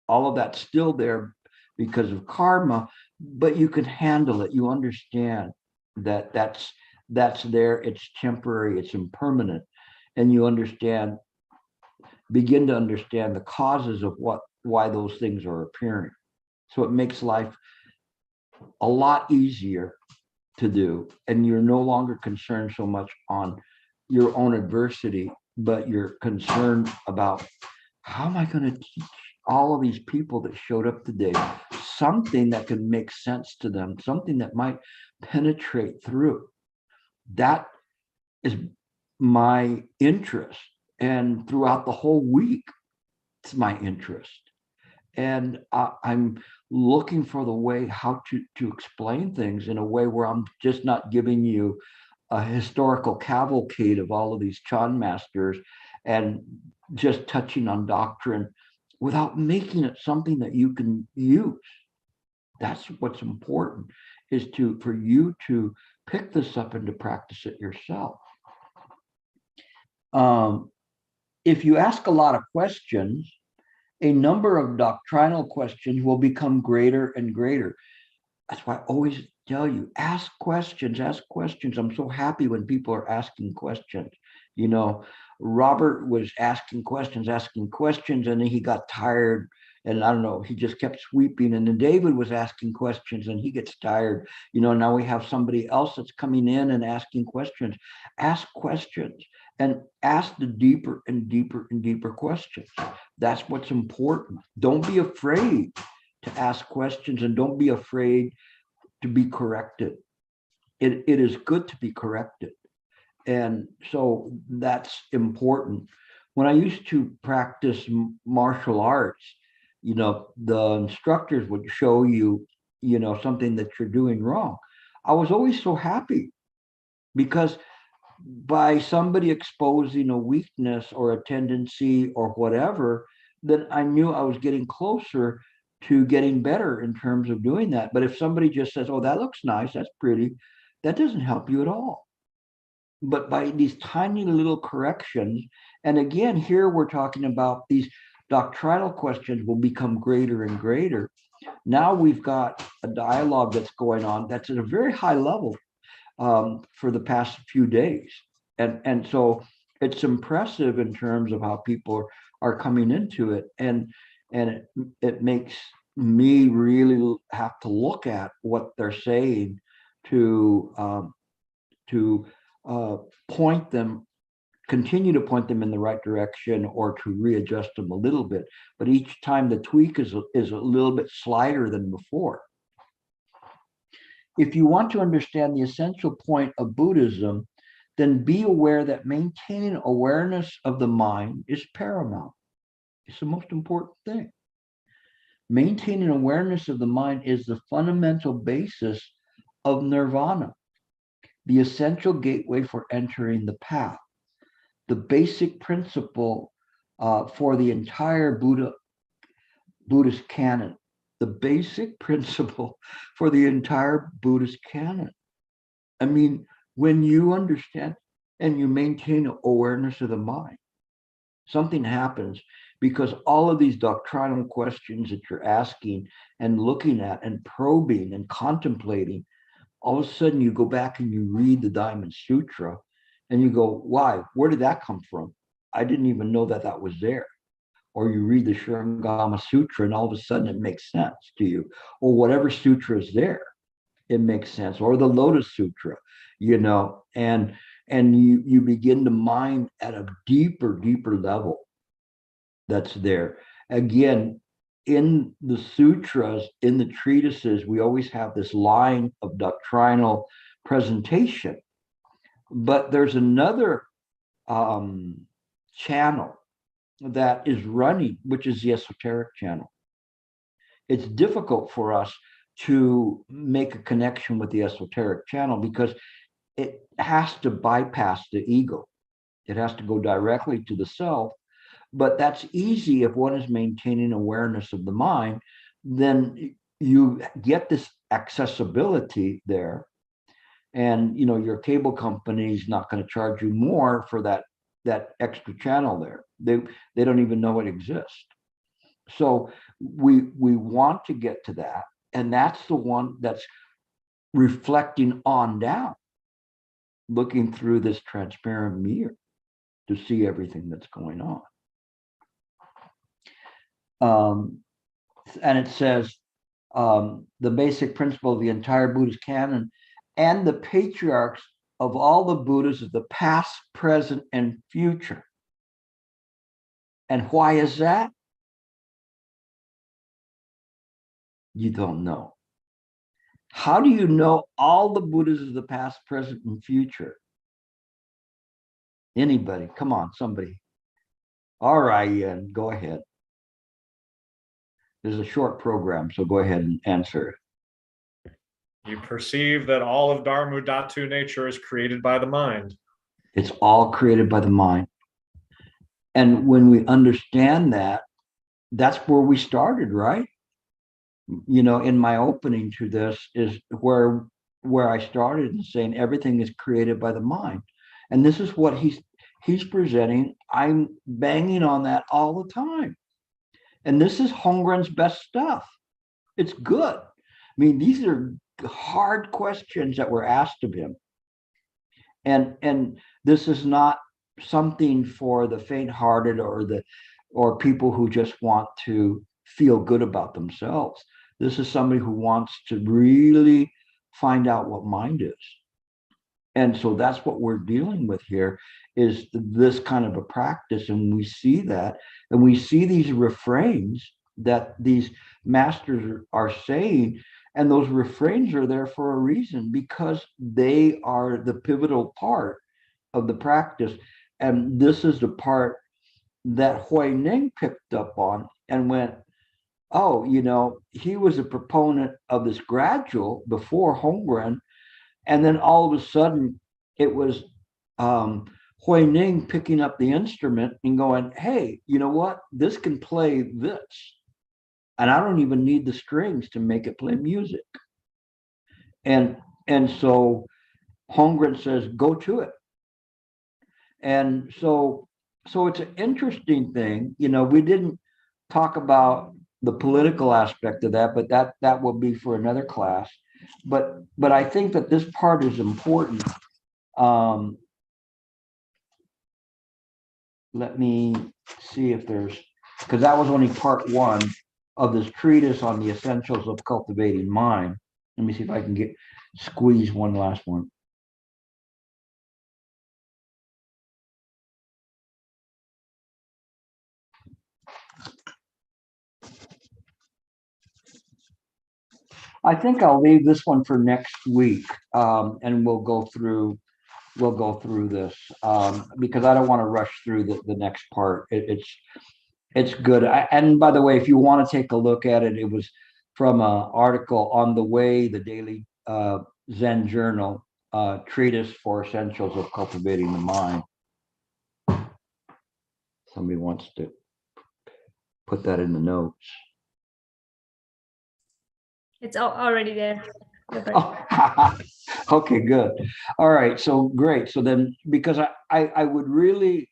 All of that's still there because of karma, but you can handle it. You understand that that's there, it's temporary, it's impermanent, and you begin to understand the causes of why those things are appearing. So it makes life a lot easier to do, and you're no longer concerned so much on your own adversity, but you're concerned about how am I going to teach all of these people that showed up today something that can make sense to them, something that might penetrate through. That is my interest, and throughout the whole week it's my interest, and I'm looking for the way how to explain things in a way where I'm just not giving you a historical cavalcade of all of these Chan masters and just touching on doctrine without making it something that you can use. That's what's important, is for you to pick this up and to practice it yourself. If you ask a lot of questions, a number of doctrinal questions will become greater and greater. That's why I always tell you, ask questions, ask questions. I'm so happy when people are asking questions. You know, Robert was asking questions, and then he got tired, and I don't know, he just kept sweeping. And then David was asking questions, and he gets tired. You know, now we have somebody else that's coming in and asking questions. Ask questions, and ask the deeper and deeper and deeper questions. That's what's important. Don't be afraid to ask questions, and don't be afraid to be corrected. It is good to be corrected. And so that's important. When I used to practice martial arts, the instructors would show you, something that you're doing wrong. I was always so happy because by somebody exposing a weakness or a tendency or whatever, then I knew I was getting closer to getting better in terms of doing that. But if somebody just says, oh, that looks nice, that's pretty, that doesn't help you at all. But by these tiny little corrections, and again, here we're talking about these doctrinal questions will become greater and greater. Now we've got a dialogue that's going on that's at a very high level for the past few days. And so it's impressive in terms of how people are coming into it. And it makes me really have to look at what they're saying to point them, continue to point them in the right direction or to readjust them a little bit. But each time the tweak is a little bit slighter than before. If you want to understand the essential point of Buddhism, then be aware that maintaining awareness of the mind is paramount. It's the most important thing. Maintaining awareness of the mind is the fundamental basis of nirvana, the essential gateway for entering the path, the basic principle for the entire Buddhist canon, the basic principle for the entire Buddhist canon. I mean, when you understand and you maintain awareness of the mind, something happens, because all of these doctrinal questions that you're asking and looking at and probing and contemplating, all of a sudden you go back and you read the Diamond Sutra and you go, why? Where did that come from? I didn't even know that that was there. Or you read the Shurangama Sutra and all of a sudden it makes sense to you. Or whatever sutra is there, it makes sense. Or the Lotus Sutra, and you begin to mine at a deeper level that's there. Again, in the sutras, in the treatises, we always have this line of doctrinal presentation. But there's another channel that is running, which is the Esoteric Channel. It's difficult for us to make a connection with the Esoteric Channel because it has to bypass the ego. It has to go directly to the self. But that's easy if one is maintaining awareness of the mind, then you get this accessibility there. And your cable company is not going to charge you more for that extra channel there. They don't even know it exists. So we want to get to that, and that's the one that's reflecting on down, looking through this transparent mirror to see everything that's going on. And it says the basic principle of the entire Buddhist canon and the patriarchs of all the Buddhas of the past, present, and future. And why is that? You don't know. How do you know all the Buddhas of the past, present, and future? Anybody? Come on, somebody. All right, Ian, go ahead. There's a short program, so go ahead and answer it. You perceive that all of Dharma Dhatu nature is created by the mind. It's all created by the mind. And when we understand that, that's where we started, right? In my opening to this is where I started in saying everything is created by the mind. And this is what he's presenting. I'm banging on that all the time. And this is Hongren's best stuff. It's good. I mean, these are hard questions that were asked of him. And this is not something for the faint-hearted or people who just want to feel good about themselves. This is somebody who wants to really find out what mind is. And so that's what we're dealing with here, is this kind of a practice. And we see that, and we see these refrains that these masters are saying, and those refrains are there for a reason, because they are the pivotal part of the practice. And this is the part that Ning picked up on and went, oh, he was a proponent of this gradual before Hongren. And then all of a sudden it was Ning picking up the instrument and going, hey, you know what? This can play this. And I don't even need the strings to make it play music. And so Hongren says, go to it. And so it's an interesting thing. We didn't talk about the political aspect of that, but that will be for another class. But I think that this part is important. Let me see if there's, because that was only part one of this treatise on the essentials of cultivating mind. Let me see if I can squeeze one last one. I think I'll leave this one for next week, and we'll go through this because I don't want to rush through the next part. It's good. And by the way, if you want to take a look at it, it was from an article on the Way, the Daily Zen Journal, Treatise for Essentials of Cultivating the Mind. Somebody wants to put that in the notes. It's already there. Oh, okay, good. All right, so great. So then, because I would really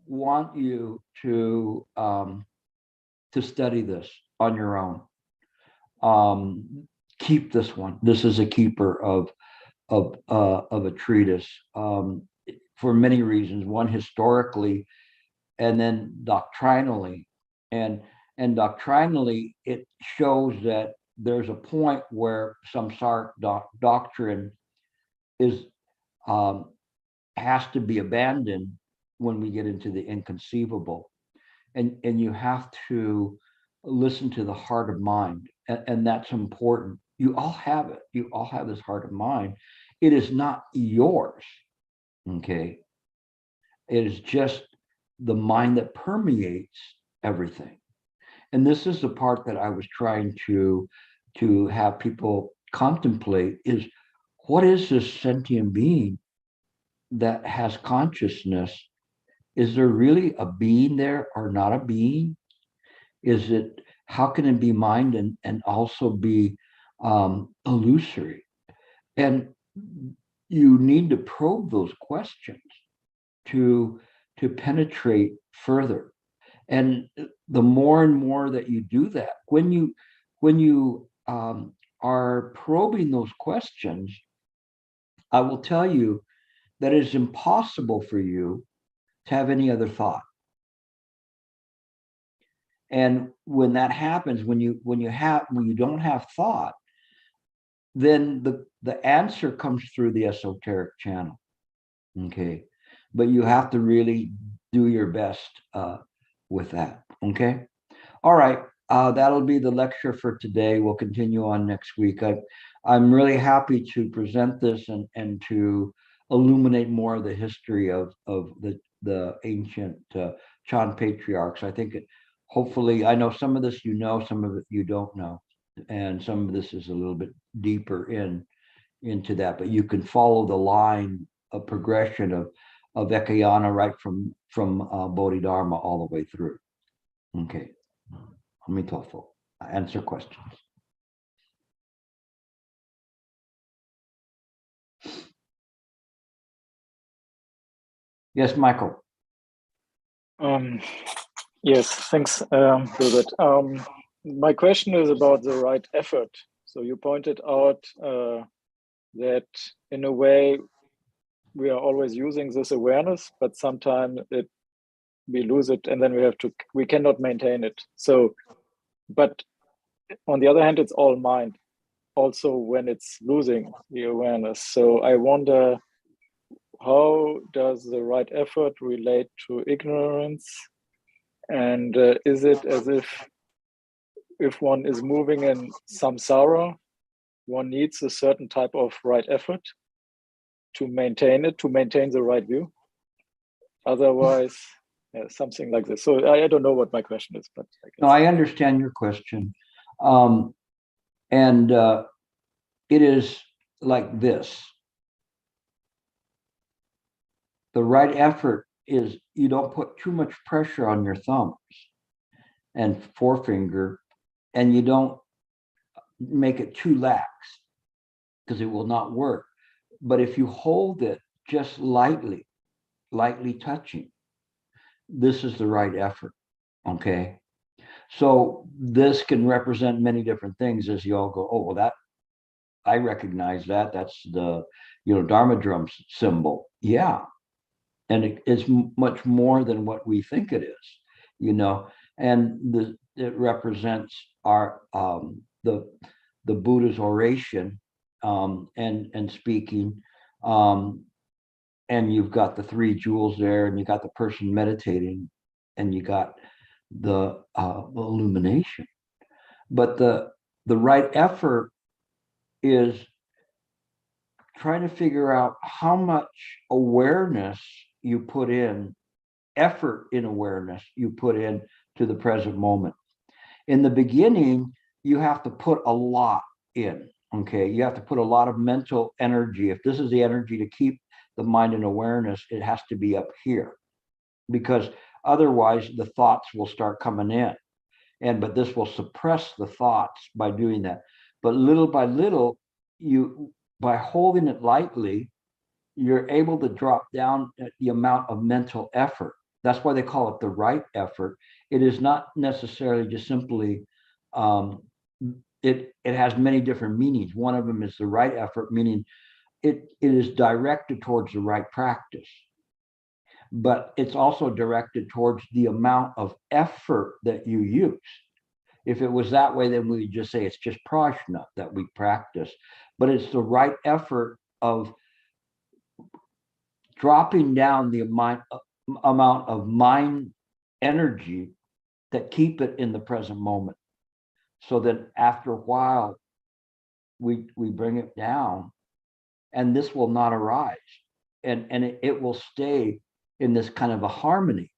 want you to study this on your own. Keep this one. This is a keeper of a treatise for many reasons. One, historically, and then doctrinally, and doctrinally, it shows that there's a point where samsaric doctrine is has to be abandoned when we get into the inconceivable, and you have to listen to the heart of mind, and that's important. You all have it. You all have this heart of mind. It is not yours, okay? It is just the mind that permeates everything. And this is the part that I was trying to have people contemplate, is what is this sentient being that has consciousness? Is there really a being there or not a being? Is it, how can it be mind and also be illusory? And you need to probe those questions to penetrate further. And the more and more that you do that, when you are probing those questions, I will tell you that it is impossible for you to have any other thought. And when that happens, when you don't have thought, then the answer comes through the esoteric channel. Okay, but you have to really do your best with that. Okay, all right. That'll be the lecture for today. We'll continue on next week. I'm really happy to present this and to illuminate more of the history of the ancient Chan patriarchs. I think hopefully, I know some of this you know, some of it you don't know, and some of this is a little bit deeper into that. But you can follow the line of progression of Ekayana right from Bodhidharma all the way through. Okay. Answer questions. Yes, Michael. Yes, thanks, Gilbert. My question is about the right effort. So you pointed out that in a way we are always using this awareness, but sometimes we lose it, and then we cannot maintain it. So, but on the other hand, it's all mind, also when it's losing the awareness. So I wonder, how does the right effort relate to ignorance? And is it as if one is moving in samsara, one needs a certain type of right effort? to maintain it, to maintain the right view. Otherwise, yeah, something like this. So I don't know what my question is, but I guess. No, I understand your question. And it is like this. The right effort is you don't put too much pressure on your thumbs and forefinger, and you don't make it too lax because it will not work. But if you hold it just lightly touching, this is the right effort, okay? So this can represent many different things as you all go, oh, well, that, I recognize that. That's the, Dharma drum symbol. Yeah. And it's much more than what we think it is, and it represents our, the Buddha's oration, and speaking, and you've got the three jewels there, and you got the person meditating, and you got the illumination. But the right effort is trying to figure out how much awareness you put in, effort in awareness you put in to the present moment. In the beginning, you have to put a lot in, okay? You have to put a lot of mental energy. If this is the energy to keep the mind in awareness, it has to be up here, because otherwise the thoughts will start coming in. But this will suppress the thoughts by doing that. But little by little, by holding it lightly, you're able to drop down the amount of mental effort. That's why they call it the right effort. It is not necessarily just simply, it has many different meanings. One of them is the right effort, meaning it is directed towards the right practice. But it's also directed towards the amount of effort that you use. If it was that way, then we would just say it's just prajna that we practice. But it's the right effort of dropping down the amount of mind energy that keep it in the present moment. So that after a while, we bring it down, and this will not arise. And it will stay in this kind of a harmony.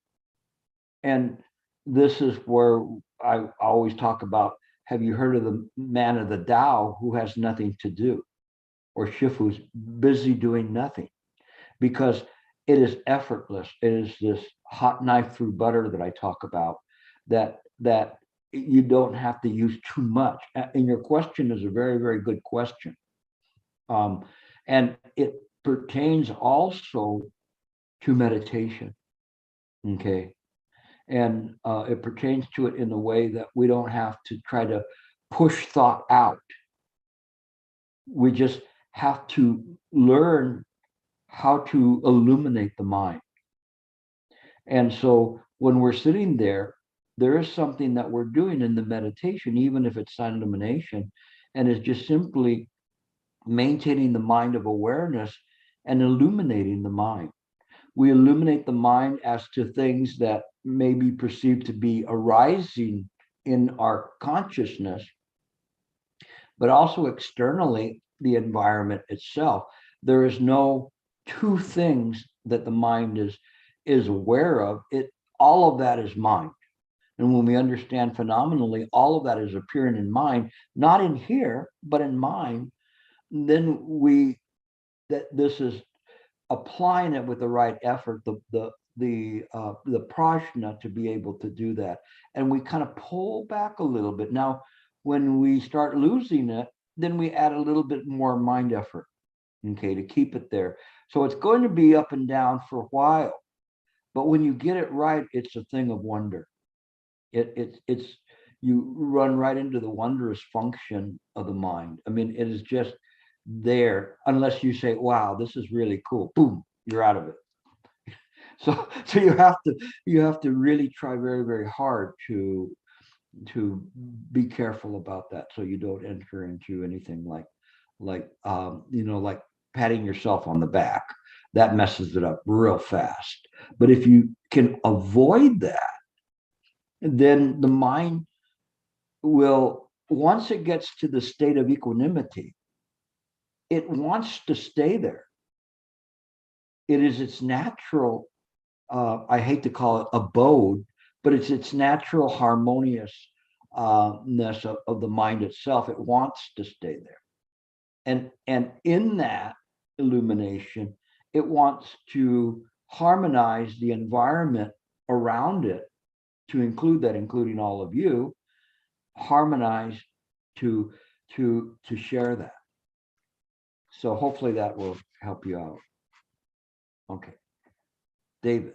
And this is where I always talk about, have you heard of the man of the Tao who has nothing to do? Or Shifu's busy doing nothing, because it is effortless. It is this hot knife through butter that I talk about, that you don't have to use too much. And your question is a very, very good question. And it pertains also to meditation, okay? And it pertains to it in the way that we don't have to try to push thought out. We just have to learn how to illuminate the mind. And so when we're sitting there, there is something that we're doing in the meditation, even if it's silent illumination, and it's just simply maintaining the mind of awareness and illuminating the mind. We illuminate the mind as to things that may be perceived to be arising in our consciousness, but also externally, the environment itself. There is no two things that the mind is aware of. All of that is mind. And when we understand phenomenally, all of that is appearing in mind, not in here, but in mind, then this is applying it with the right effort, the prajna to be able to do that. And we kind of pull back a little bit. Now, when we start losing it, then we add a little bit more mind effort, okay, to keep it there. So it's going to be up and down for a while, but when you get it right, it's a thing of wonder. It's you run right into the wondrous function of the mind. I mean, it is just there, unless you say, wow, this is really cool. Boom, you're out of it. So you have to really try very, very hard to be careful about that, so you don't enter into anything like patting yourself on the back. That messes it up real fast. But if you can avoid that, then the mind will, once it gets to the state of equanimity, it wants to stay there. it is its natural, I hate to call it abode, but it's its natural harmoniousness of the mind itself. It wants to stay there. And in that illumination, it wants to harmonize the environment around it, to include that, including all of you, harmonize to share that. So hopefully that will help you out. Okay. David.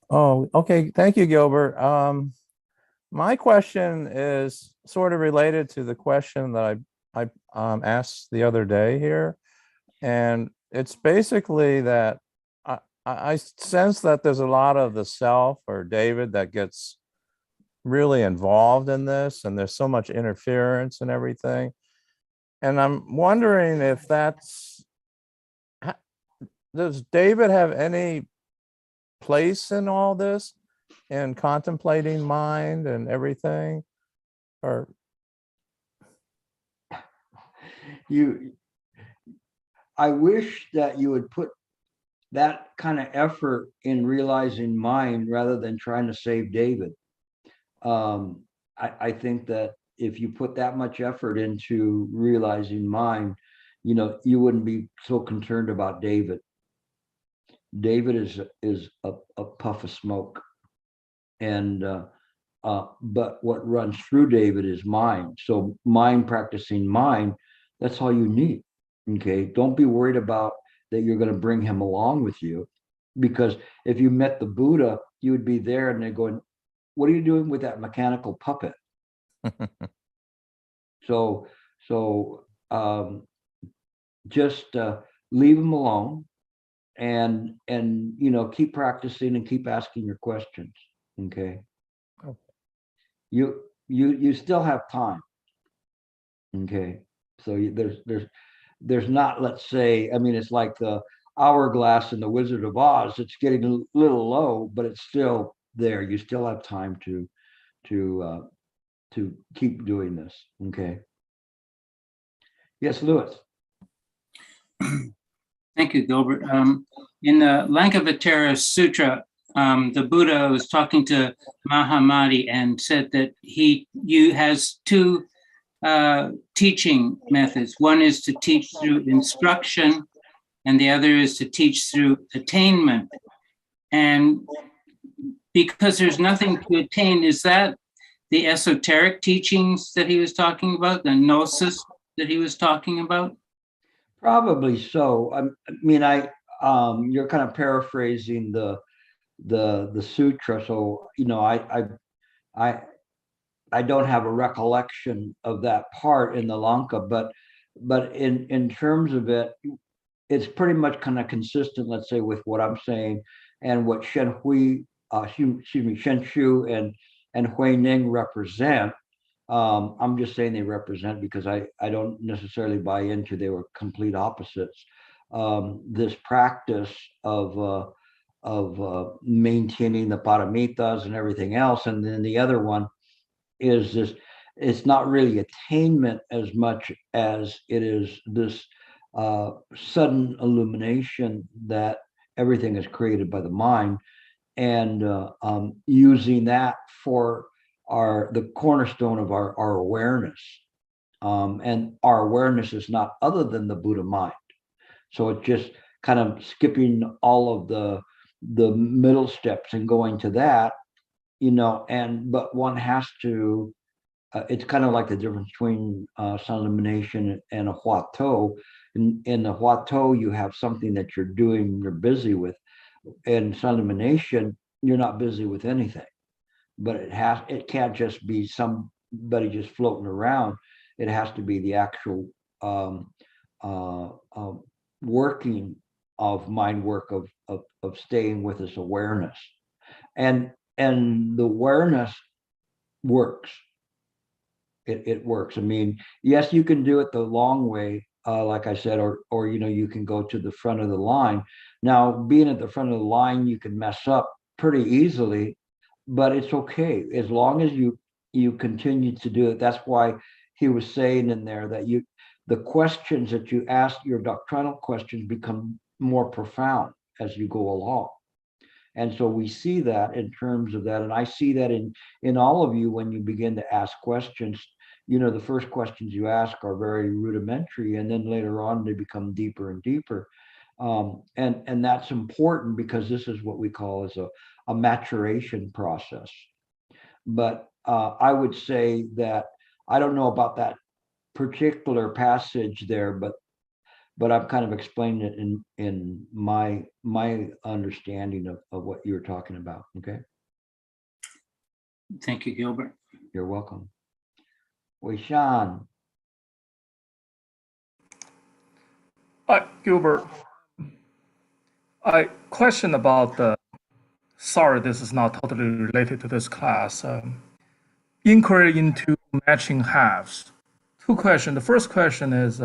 Oh, okay. Thank you, Gilbert. My question is sort of related to the question that I asked the other day here. And it's basically that I sense that there's a lot of the self or David that gets really involved in this, and there's so much interference and everything. And I'm wondering if does David have any place in all this, in contemplating mind and everything? Or I wish that you would put that kind of effort in realizing mind rather than trying to save David. I think that if you put that much effort into realizing mind, you wouldn't be so concerned about David. David is a puff of smoke, and but what runs through David is mind. So mind, practicing mind, that's all you need. Okay, don't be worried about that you're going to bring him along with you, because if you met the Buddha, you would be there and they're going, what are you doing with that mechanical puppet? So just leave him alone, and keep practicing and keep asking your questions. Okay. You still have time. Okay. So there's not, let's say, I mean, it's like the hourglass in the Wizard of Oz. It's getting a little low, but it's still there. You still have time to keep doing this. Okay. Yes, Louis. Thank you, Gilbert. In the Lankavatara Sutra, the Buddha was talking to Mahamati and said that he has two teaching methods. One is to teach through instruction, and the other is to teach through attainment. And because there's nothing to attain, is that the esoteric teachings that he was talking about, the gnosis that he was talking about? Probably so. I mean, you're kind of paraphrasing the sutra, so I don't have a recollection of that part in the Lanka, but in terms of it, it's pretty much kind of consistent, let's say, with what I'm saying and what Shen Shu and Hui Ning represent. I'm just saying they represent because I don't necessarily buy into they were complete opposites. This practice of maintaining the paramitas and everything else, and then the other one is this. It's not really attainment as much as it is this sudden illumination that everything is created by the mind, and using that for the cornerstone of our awareness. And our awareness is not other than the Buddha mind. So it's just kind of skipping all of the middle steps and going to that, but one has to, it's kind of like the difference between sun illumination and a huatou. In the huatou, you have something that you're doing, you're busy with. In sun illumination, you're not busy with anything. But it can't just be somebody just floating around. It has to be the actual working of mind work of staying with this awareness, and the awareness works. It works. I mean, yes, you can do it the long way, like I said, or you can go to the front of the line. Now, being at the front of the line, you can mess up pretty easily. But it's okay as long as you continue to do it. That's why he was saying in there that the questions that you ask, your doctrinal questions, become more profound as you go along. And so we see that in terms of that. And I see that in all of you when you begin to ask questions. You know, the first questions you ask are very rudimentary, and then later on they become deeper and deeper. And that's important because this is what we call as a maturation process. But I would say that I don't know about that particular passage there, but I've kind of explained it in my understanding of what you're talking about. Okay. Thank you, Gilbert. You're welcome. Wei Shan. Gilbert, I question about the, sorry, this is not totally related to this class. Inquiry into matching halves. Two questions. The first question is,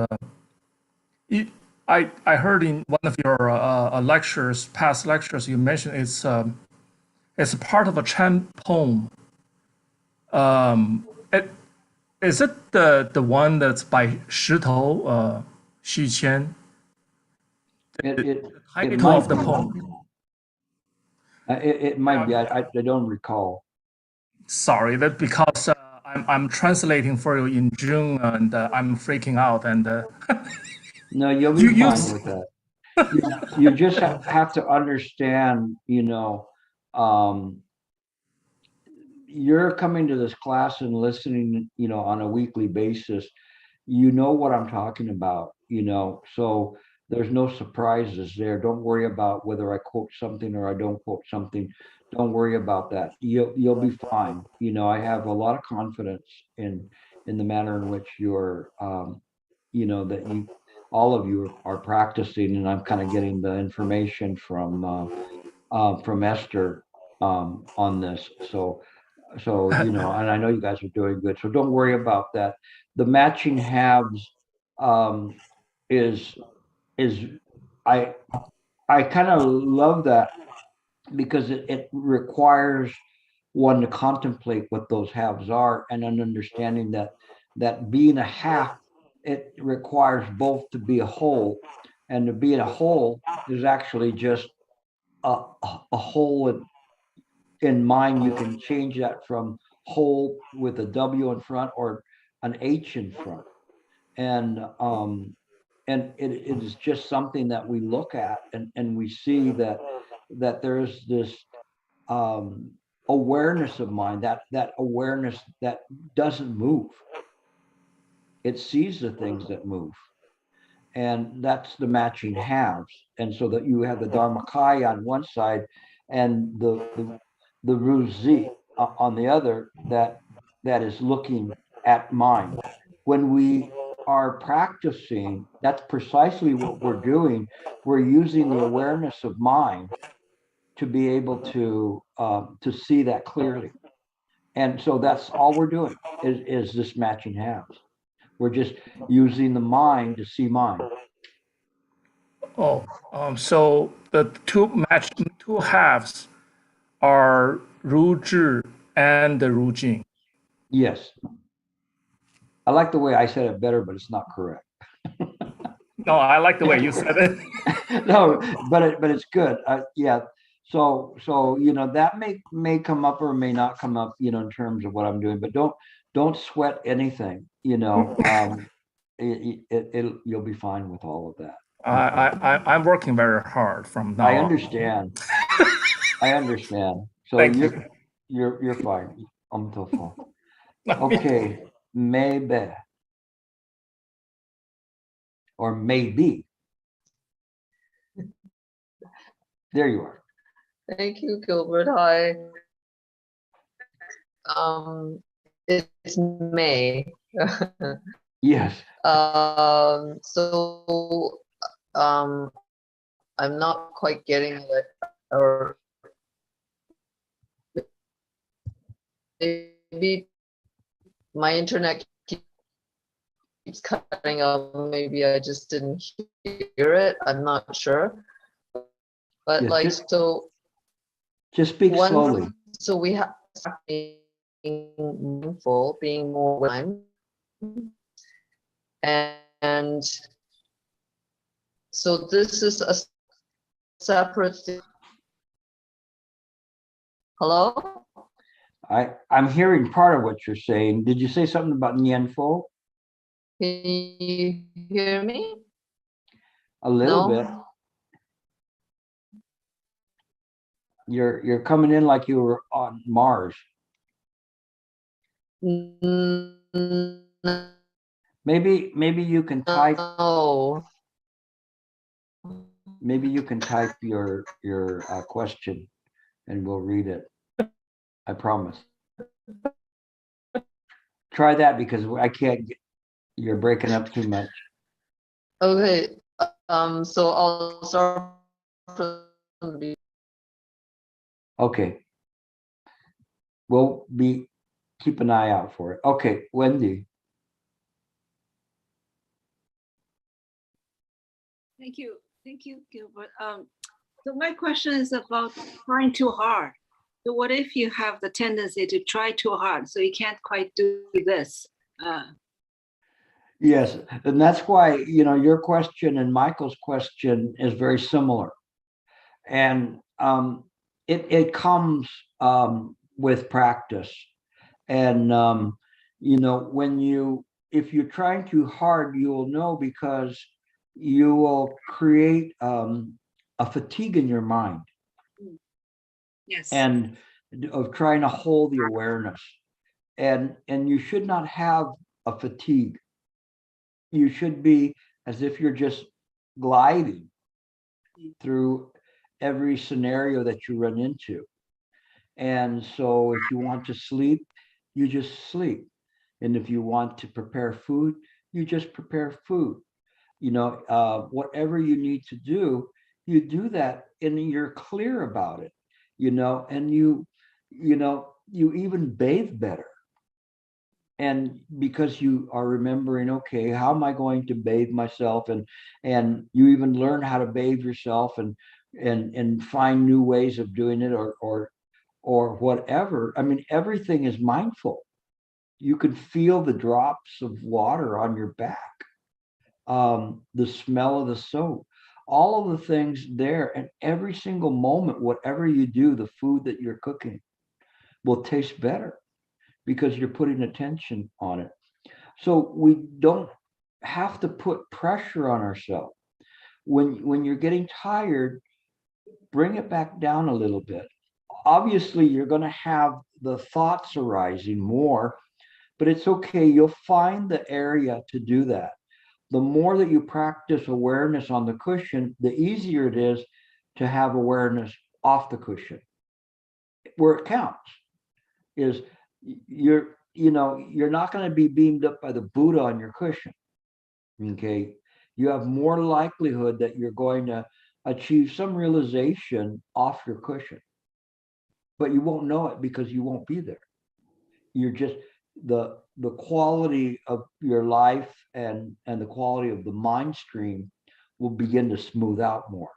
I heard in one of your lectures, past lectures, you mentioned it's a part of a Chan poem. Is it the one that's by Shitou, Xu Qian? It Title might of the be. poem. It might be. I don't recall. Sorry, that because I'm translating for you in June and I'm freaking out and No, you'll be fine with that. You just have to understand, you know, you're coming to this class and listening, you know, on a weekly basis. You know what I'm talking about, you know, so there's no surprises there. Don't worry about whether I quote something or I don't quote something. Don't worry about that. You'll be fine. You know, I have a lot of confidence in the manner in which you're, you know, that all of you are practicing, and I'm kind of getting the information from Esther on this. So you know, and I know you guys are doing good. So don't worry about that. The matching halves is I kind of love that because it requires one to contemplate what those halves are, and an understanding that being a half, it requires both to be a whole, and to be a whole is actually just a whole in mind. You can change that from whole with a W in front or an H in front, and it is just something that we look at, and we see that there's this awareness of mind, that awareness that doesn't move. It sees the things that move, and that's the matching halves. And so that you have the Dharmakaya on one side and the Ruzi on the other, that is looking at mind. When we are practicing, that's precisely what we're doing. We're using the awareness of mind to be able to see that clearly. And so that's all we're doing is this matching halves. We're just using the mind to see mind. Oh, so the two halves are Ru Zhi and Ru Jing. Yes. I like the way I said it better, but it's not correct. No, I like the way you said it. No, but it's good. Yeah. So you know, that may come up or may not come up, you know, in terms of what I'm doing, but don't sweat anything, you know. You'll be fine with all of that. I'm working very hard from now I on. understand. I understand. So Thank you. You're fine. Okay, maybe or maybe. There you are. Thank you, Gilbert. Hi. It's May. Yes. So I'm not quite getting it, or maybe my internet keeps cutting out. Maybe I just didn't hear it. I'm not sure. But Yes, like, just speak slowly. So we have being mindful, being more time, and so this is a separate thing. Hello? I'm hearing part of what you're saying. Did you say something about Nian Fo? Can you hear me? A little No? bit. You're coming in like you were on Mars. Maybe you can type. No. Maybe you can type your question, and we'll read it. I promise. Try that because I can't. You're breaking up too much. Okay. So I'll start from the beginning. Okay. We'll keep an eye out for it. Okay, Wendy. Thank you, Gilbert. So my question is about trying too hard. So what if you have the tendency to try too hard, so you can't quite do this? Yes, and that's why, your question and Michael's question is very similar. And it comes with practice. And, if you're trying too hard, you will know, because you will create a fatigue in your mind. Yes. And of trying to hold the awareness. And you should not have a fatigue. You should be as if you're just gliding through every scenario that you run into. And so if you want to sleep, you just sleep. And if you want to prepare food, you just prepare food. Whatever you need to do, you do that, and you're clear about it, and you even bathe better. And because you are remembering, okay, how am I going to bathe myself? And you even learn how to bathe yourself and find new ways of doing it, or whatever. I mean, everything is mindful. You can feel the drops of water on your back, the smell of the soap, all of the things there. And every single moment, whatever you do, the food that you're cooking will taste better because you're putting attention on it. So we don't have to put pressure on ourselves. When you're getting tired, bring it back down a little bit. Obviously, you're going to have the thoughts arising more, but it's okay. You'll find the area to do that. The more that you practice awareness on the cushion, the easier it is to have awareness off the cushion. Where it counts is you're not going to be beamed up by the Buddha on your cushion. Okay. You have more likelihood that you're going to achieve some realization off your cushion, but you won't know it because you won't be there. You're just the quality of your life and the quality of the mind stream will begin to smooth out more.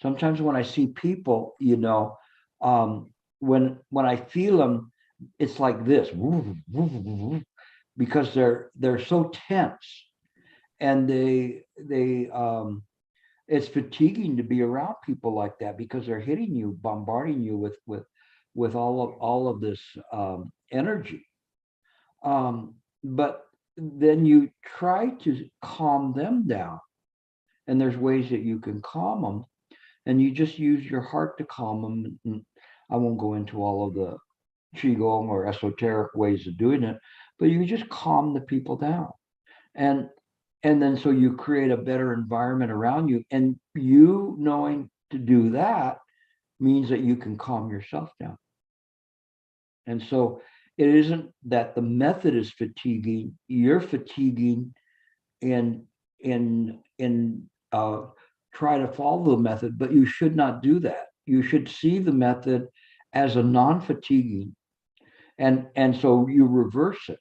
Sometimes when I see people, when I feel them, it's like this, because they're so tense, and it's fatiguing to be around people like that, because they're hitting you, bombarding you with all of this energy. But then you try to calm them down, and there's ways that you can calm them, and you just use your heart to calm them. And I won't go into all of the qigong or esoteric ways of doing it, but you just calm the people down, and then so you create a better environment around you. And you knowing to do that means that you can calm yourself down. And so it isn't that the method is fatiguing, you're fatiguing and try to follow the method, but you should not do that. You should see the method as a non-fatiguing, and so you reverse it.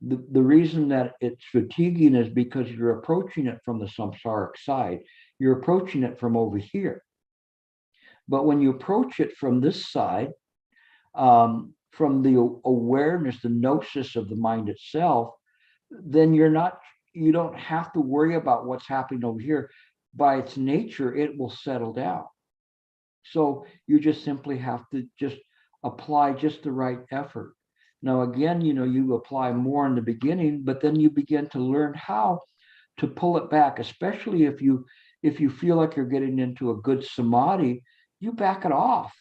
The reason that it's fatiguing is because you're approaching it from the samsaric side. You're approaching it from over here. But when you approach it from this side, from the awareness, the gnosis of the mind itself, then you don't have to worry about what's happening over here. by its nature, it will settle down. So you just simply have to just apply just the right effort. Now, again, you apply more in the beginning, but then you begin to learn how to pull it back, especially if you feel like you're getting into a good samadhi, you back it off.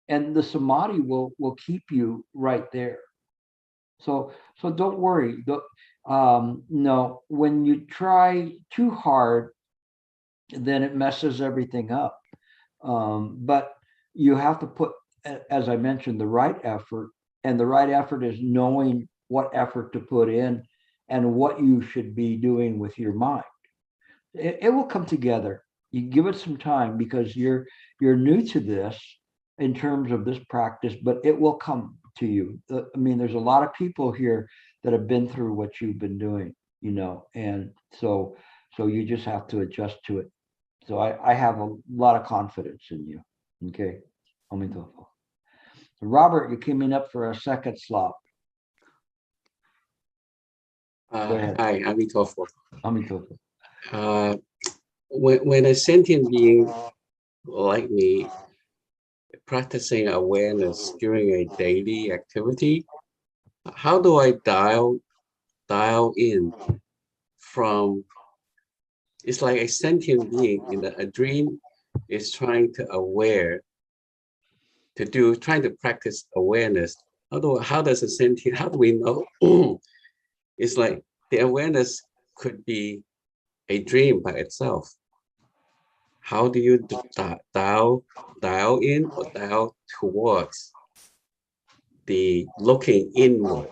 And the samadhi will keep you right there. So don't worry. No, when you try too hard, then it messes everything up. But you have to put, as I mentioned, the right effort, and the right effort is knowing what effort to put in and what you should be doing with your mind. It will come together. You give it some time because you're new to this in terms of this practice, but it will come to you. I mean, there's a lot of people here that have been through what you've been doing, and so you just have to adjust to it. So I have a lot of confidence in you. Okay. Robert, you came in up for a second slot. Go ahead. Hi, Amitabha. Amitabha. When a sentient being like me practicing awareness during a daily activity, how do I dial in from? It's like a sentient being in a dream is trying to trying to practice awareness. How do we know? It's like the awareness could be a dream by itself. How do you dial in or dial towards the looking inward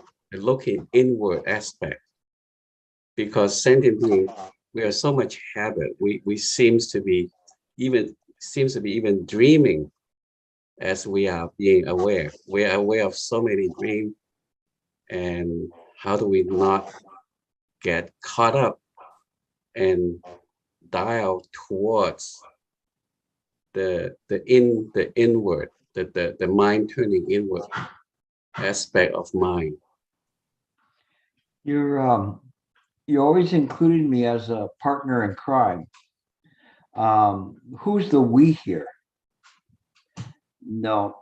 aspect? Because sentient being, we are so much habit. We seems to be even dreaming as we are being aware. We are aware of so many dreams, and how do we not get caught up and dial towards the inward, the mind turning inward aspect of mind? You're always including me as a partner in crime. Who's the we here? No.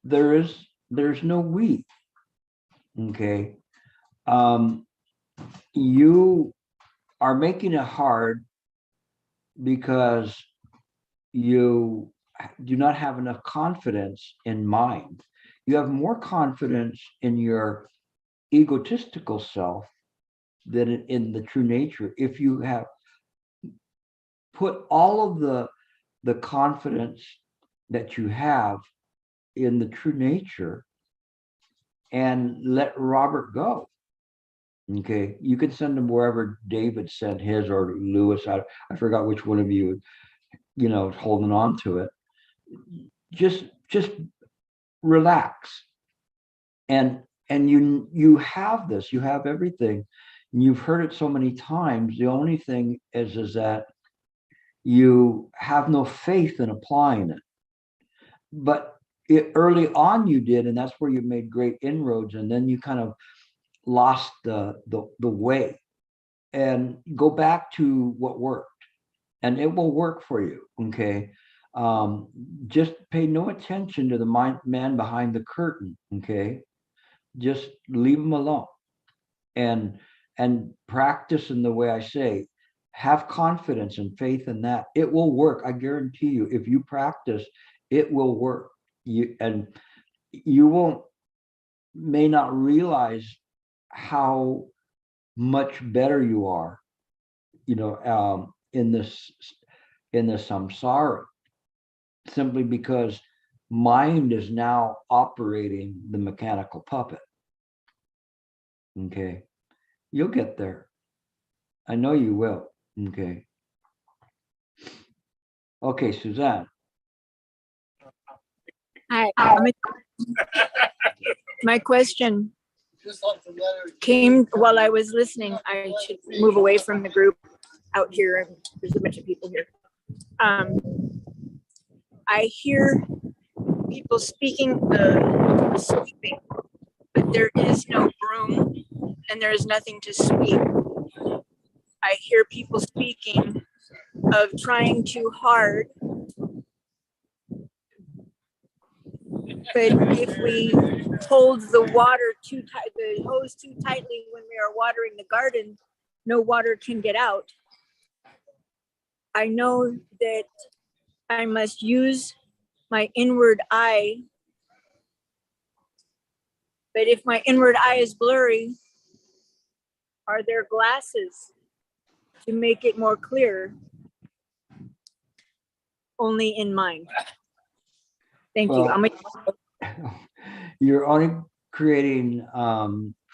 There's no we. Okay. You are making it hard because you do not have enough confidence in mind. You have more confidence in your egotistical self than in the true nature. If you have put all of the confidence that you have in the true nature and let Robert go. Okay, you can send him wherever David sent his, or Lewis. I forgot which one of you, holding on to it. Just relax, and you have this. You have everything, and you've heard it so many times. The only thing is that you have no faith in applying it. But early on you did, and that's where you made great inroads, and then you kind of lost the way. And go back to what worked, and it will work for you. Okay. Just pay no attention to the man behind the curtain. Okay. Just leave him alone, and practice in the way I say. Have confidence and faith in that. It will work. I guarantee you, if you practice, it will work. You may not realize how much better you are, in this samsara, simply because mind is now operating the mechanical puppet. Okay, you'll get there. I know you will. Okay. Okay, Suzanne. Hi. My question came while I was listening. I should move away from the group out here, and there's a bunch of people here. I hear people speaking, sweeping, but there is no broom and there is nothing to sweep. I hear people speaking of trying too hard. But if we hold the water too tight, the hose too tightly when we are watering the garden, no water can get out. I know that I must use my inward eye. But if my inward eye is blurry, are there glasses to make it more clear? Only in mind. Thank you. You're only creating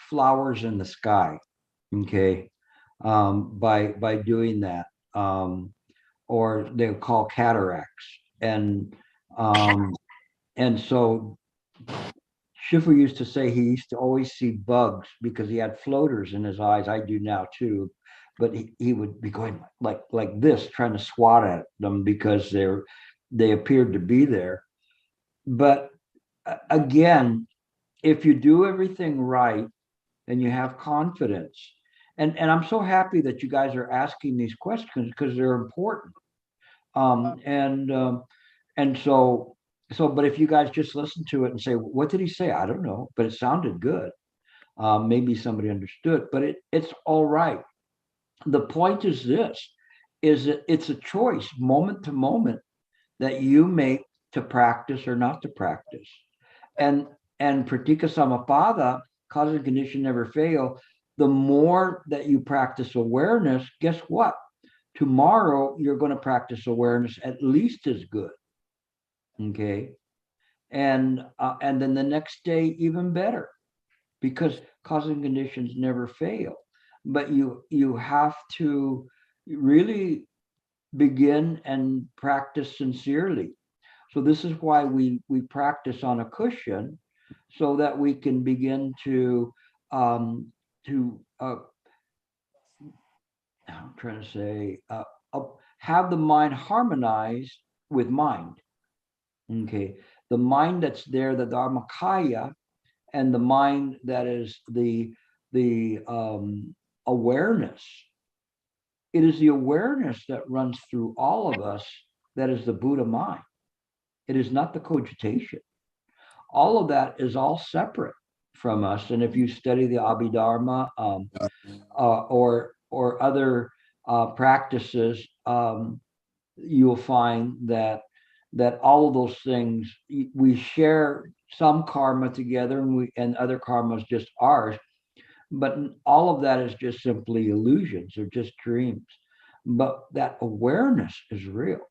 flowers in the sky, okay, by doing that, or they'll call cataracts, and so Shifu used to say he used to always see bugs because he had floaters in his eyes. I do now too, but he would be going like this, trying to swat at them because they appeared to be there. But again, if you do everything right and you have confidence, and I'm so happy that you guys are asking these questions because they're important. But if you guys just listen to it and say, what did he say? I don't know, but it sounded good. Maybe somebody understood, but it's all right. The point is this, is that it's a choice moment to moment that you make to practice or not to practice. And pratika samapada, cause and condition never fail. The more that you practice awareness, guess what? Tomorrow you're going to practice awareness at least as good. Okay. And then the next day even better, because cause and conditions never fail. But you have to really begin and practice sincerely. So this is why we practice on a cushion, so that we can begin to I'm trying to say have the mind harmonized with mind. Okay, the mind that's there, the Dharmakaya, and the mind that is the awareness. It is the awareness that runs through all of us that is the Buddha mind. It is not the cogitation. All of that is all separate from us. And if you study the Abhidharma or other practices, you'll find that all of those things, we share some karma together, and other karma is just ours. But all of that is just simply illusions or just dreams. But that awareness is real.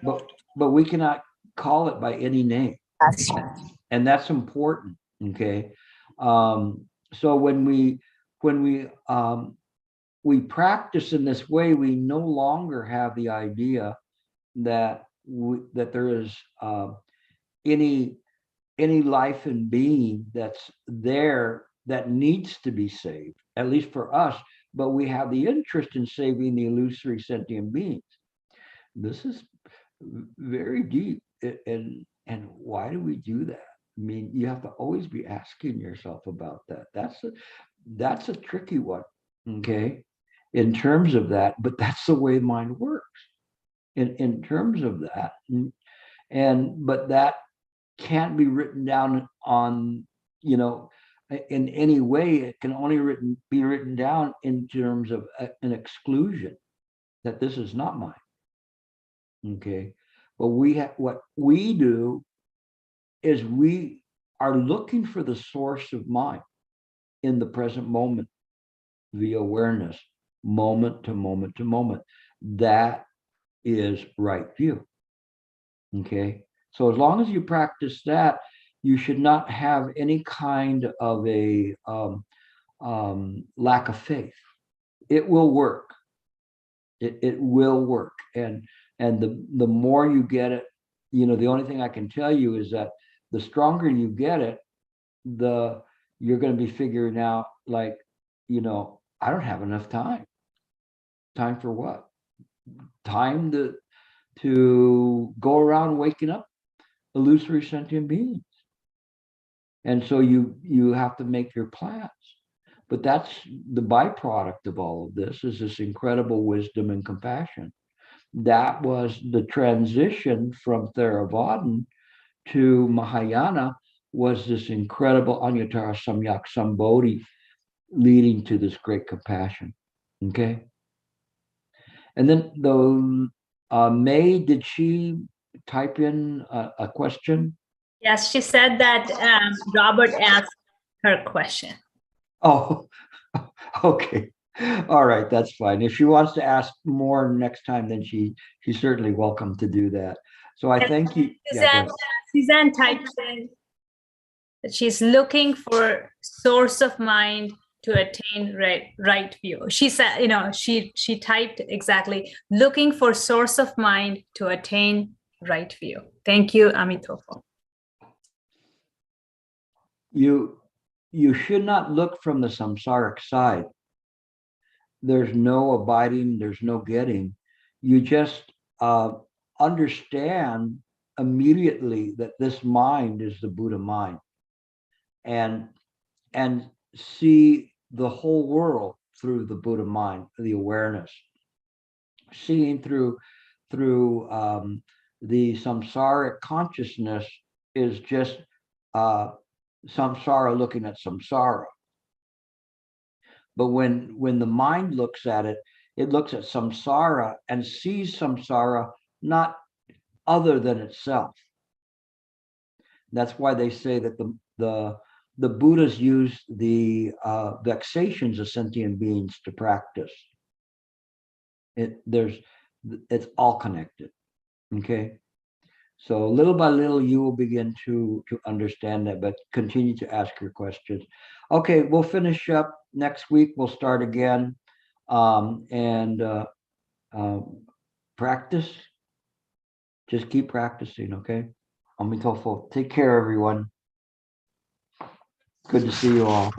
But we cannot call it by any name. And that's important. Okay. So when we practice in this way, we no longer have the idea that there is any life and being that's there that needs to be saved, at least for us, but we have the interest in saving the illusory sentient beings. This is very deep. And why do we do that? I mean, you have to always be asking yourself about that. That's a tricky one, okay, in terms of that, but that's the way mind works in terms of that. But that can't be written down on, in any way. It can only be written down in terms of an exclusion, that this is not mine. Okay, but what we do is we are looking for the source of mind in the present moment via awareness, moment to moment to moment. That is right view. Okay, so as long as you practice that, you should not have any kind of a lack of faith. It will work. It will work. And the more you get it, the only thing I can tell you is that the stronger you get it, you're going to be figuring out, like, I don't have enough time. Time for what? Time to go around waking up illusory sentient beings. And so you have to make your plans. But that's the byproduct of all of this, is this incredible wisdom and compassion. That was the transition from Theravadan to Mahayana, was this incredible Anyatara Samyak Sambodhi leading to this great compassion. Okay. And then the May, did she type in a question? Yes, she said that Robert asked her question. Oh, okay. All right, that's fine. If she wants to ask more next time, then she's certainly welcome to do that. So I thank you. Yeah, Suzanne typed in that she's looking for source of mind to attain right view. She said, you know, she typed exactly, looking for source of mind to attain right view. Thank you, Amitofo. You should not look from the samsaric side. There's no abiding, there's no getting. You just understand immediately that this mind is the Buddha mind, and see the whole world through the Buddha mind, the awareness, seeing through the samsaric consciousness is just samsara looking at samsara. But when the mind looks at it, it looks at samsara and sees samsara not other than itself. That's why they say that the Buddhas use the vexations of sentient beings to practice. It's all connected. Okay. So little by little, you will begin to understand that, but continue to ask your questions. Okay, we'll finish up next week. We'll start again and practice. Just keep practicing, okay? Amitofo. Take care, everyone. Good to see you all.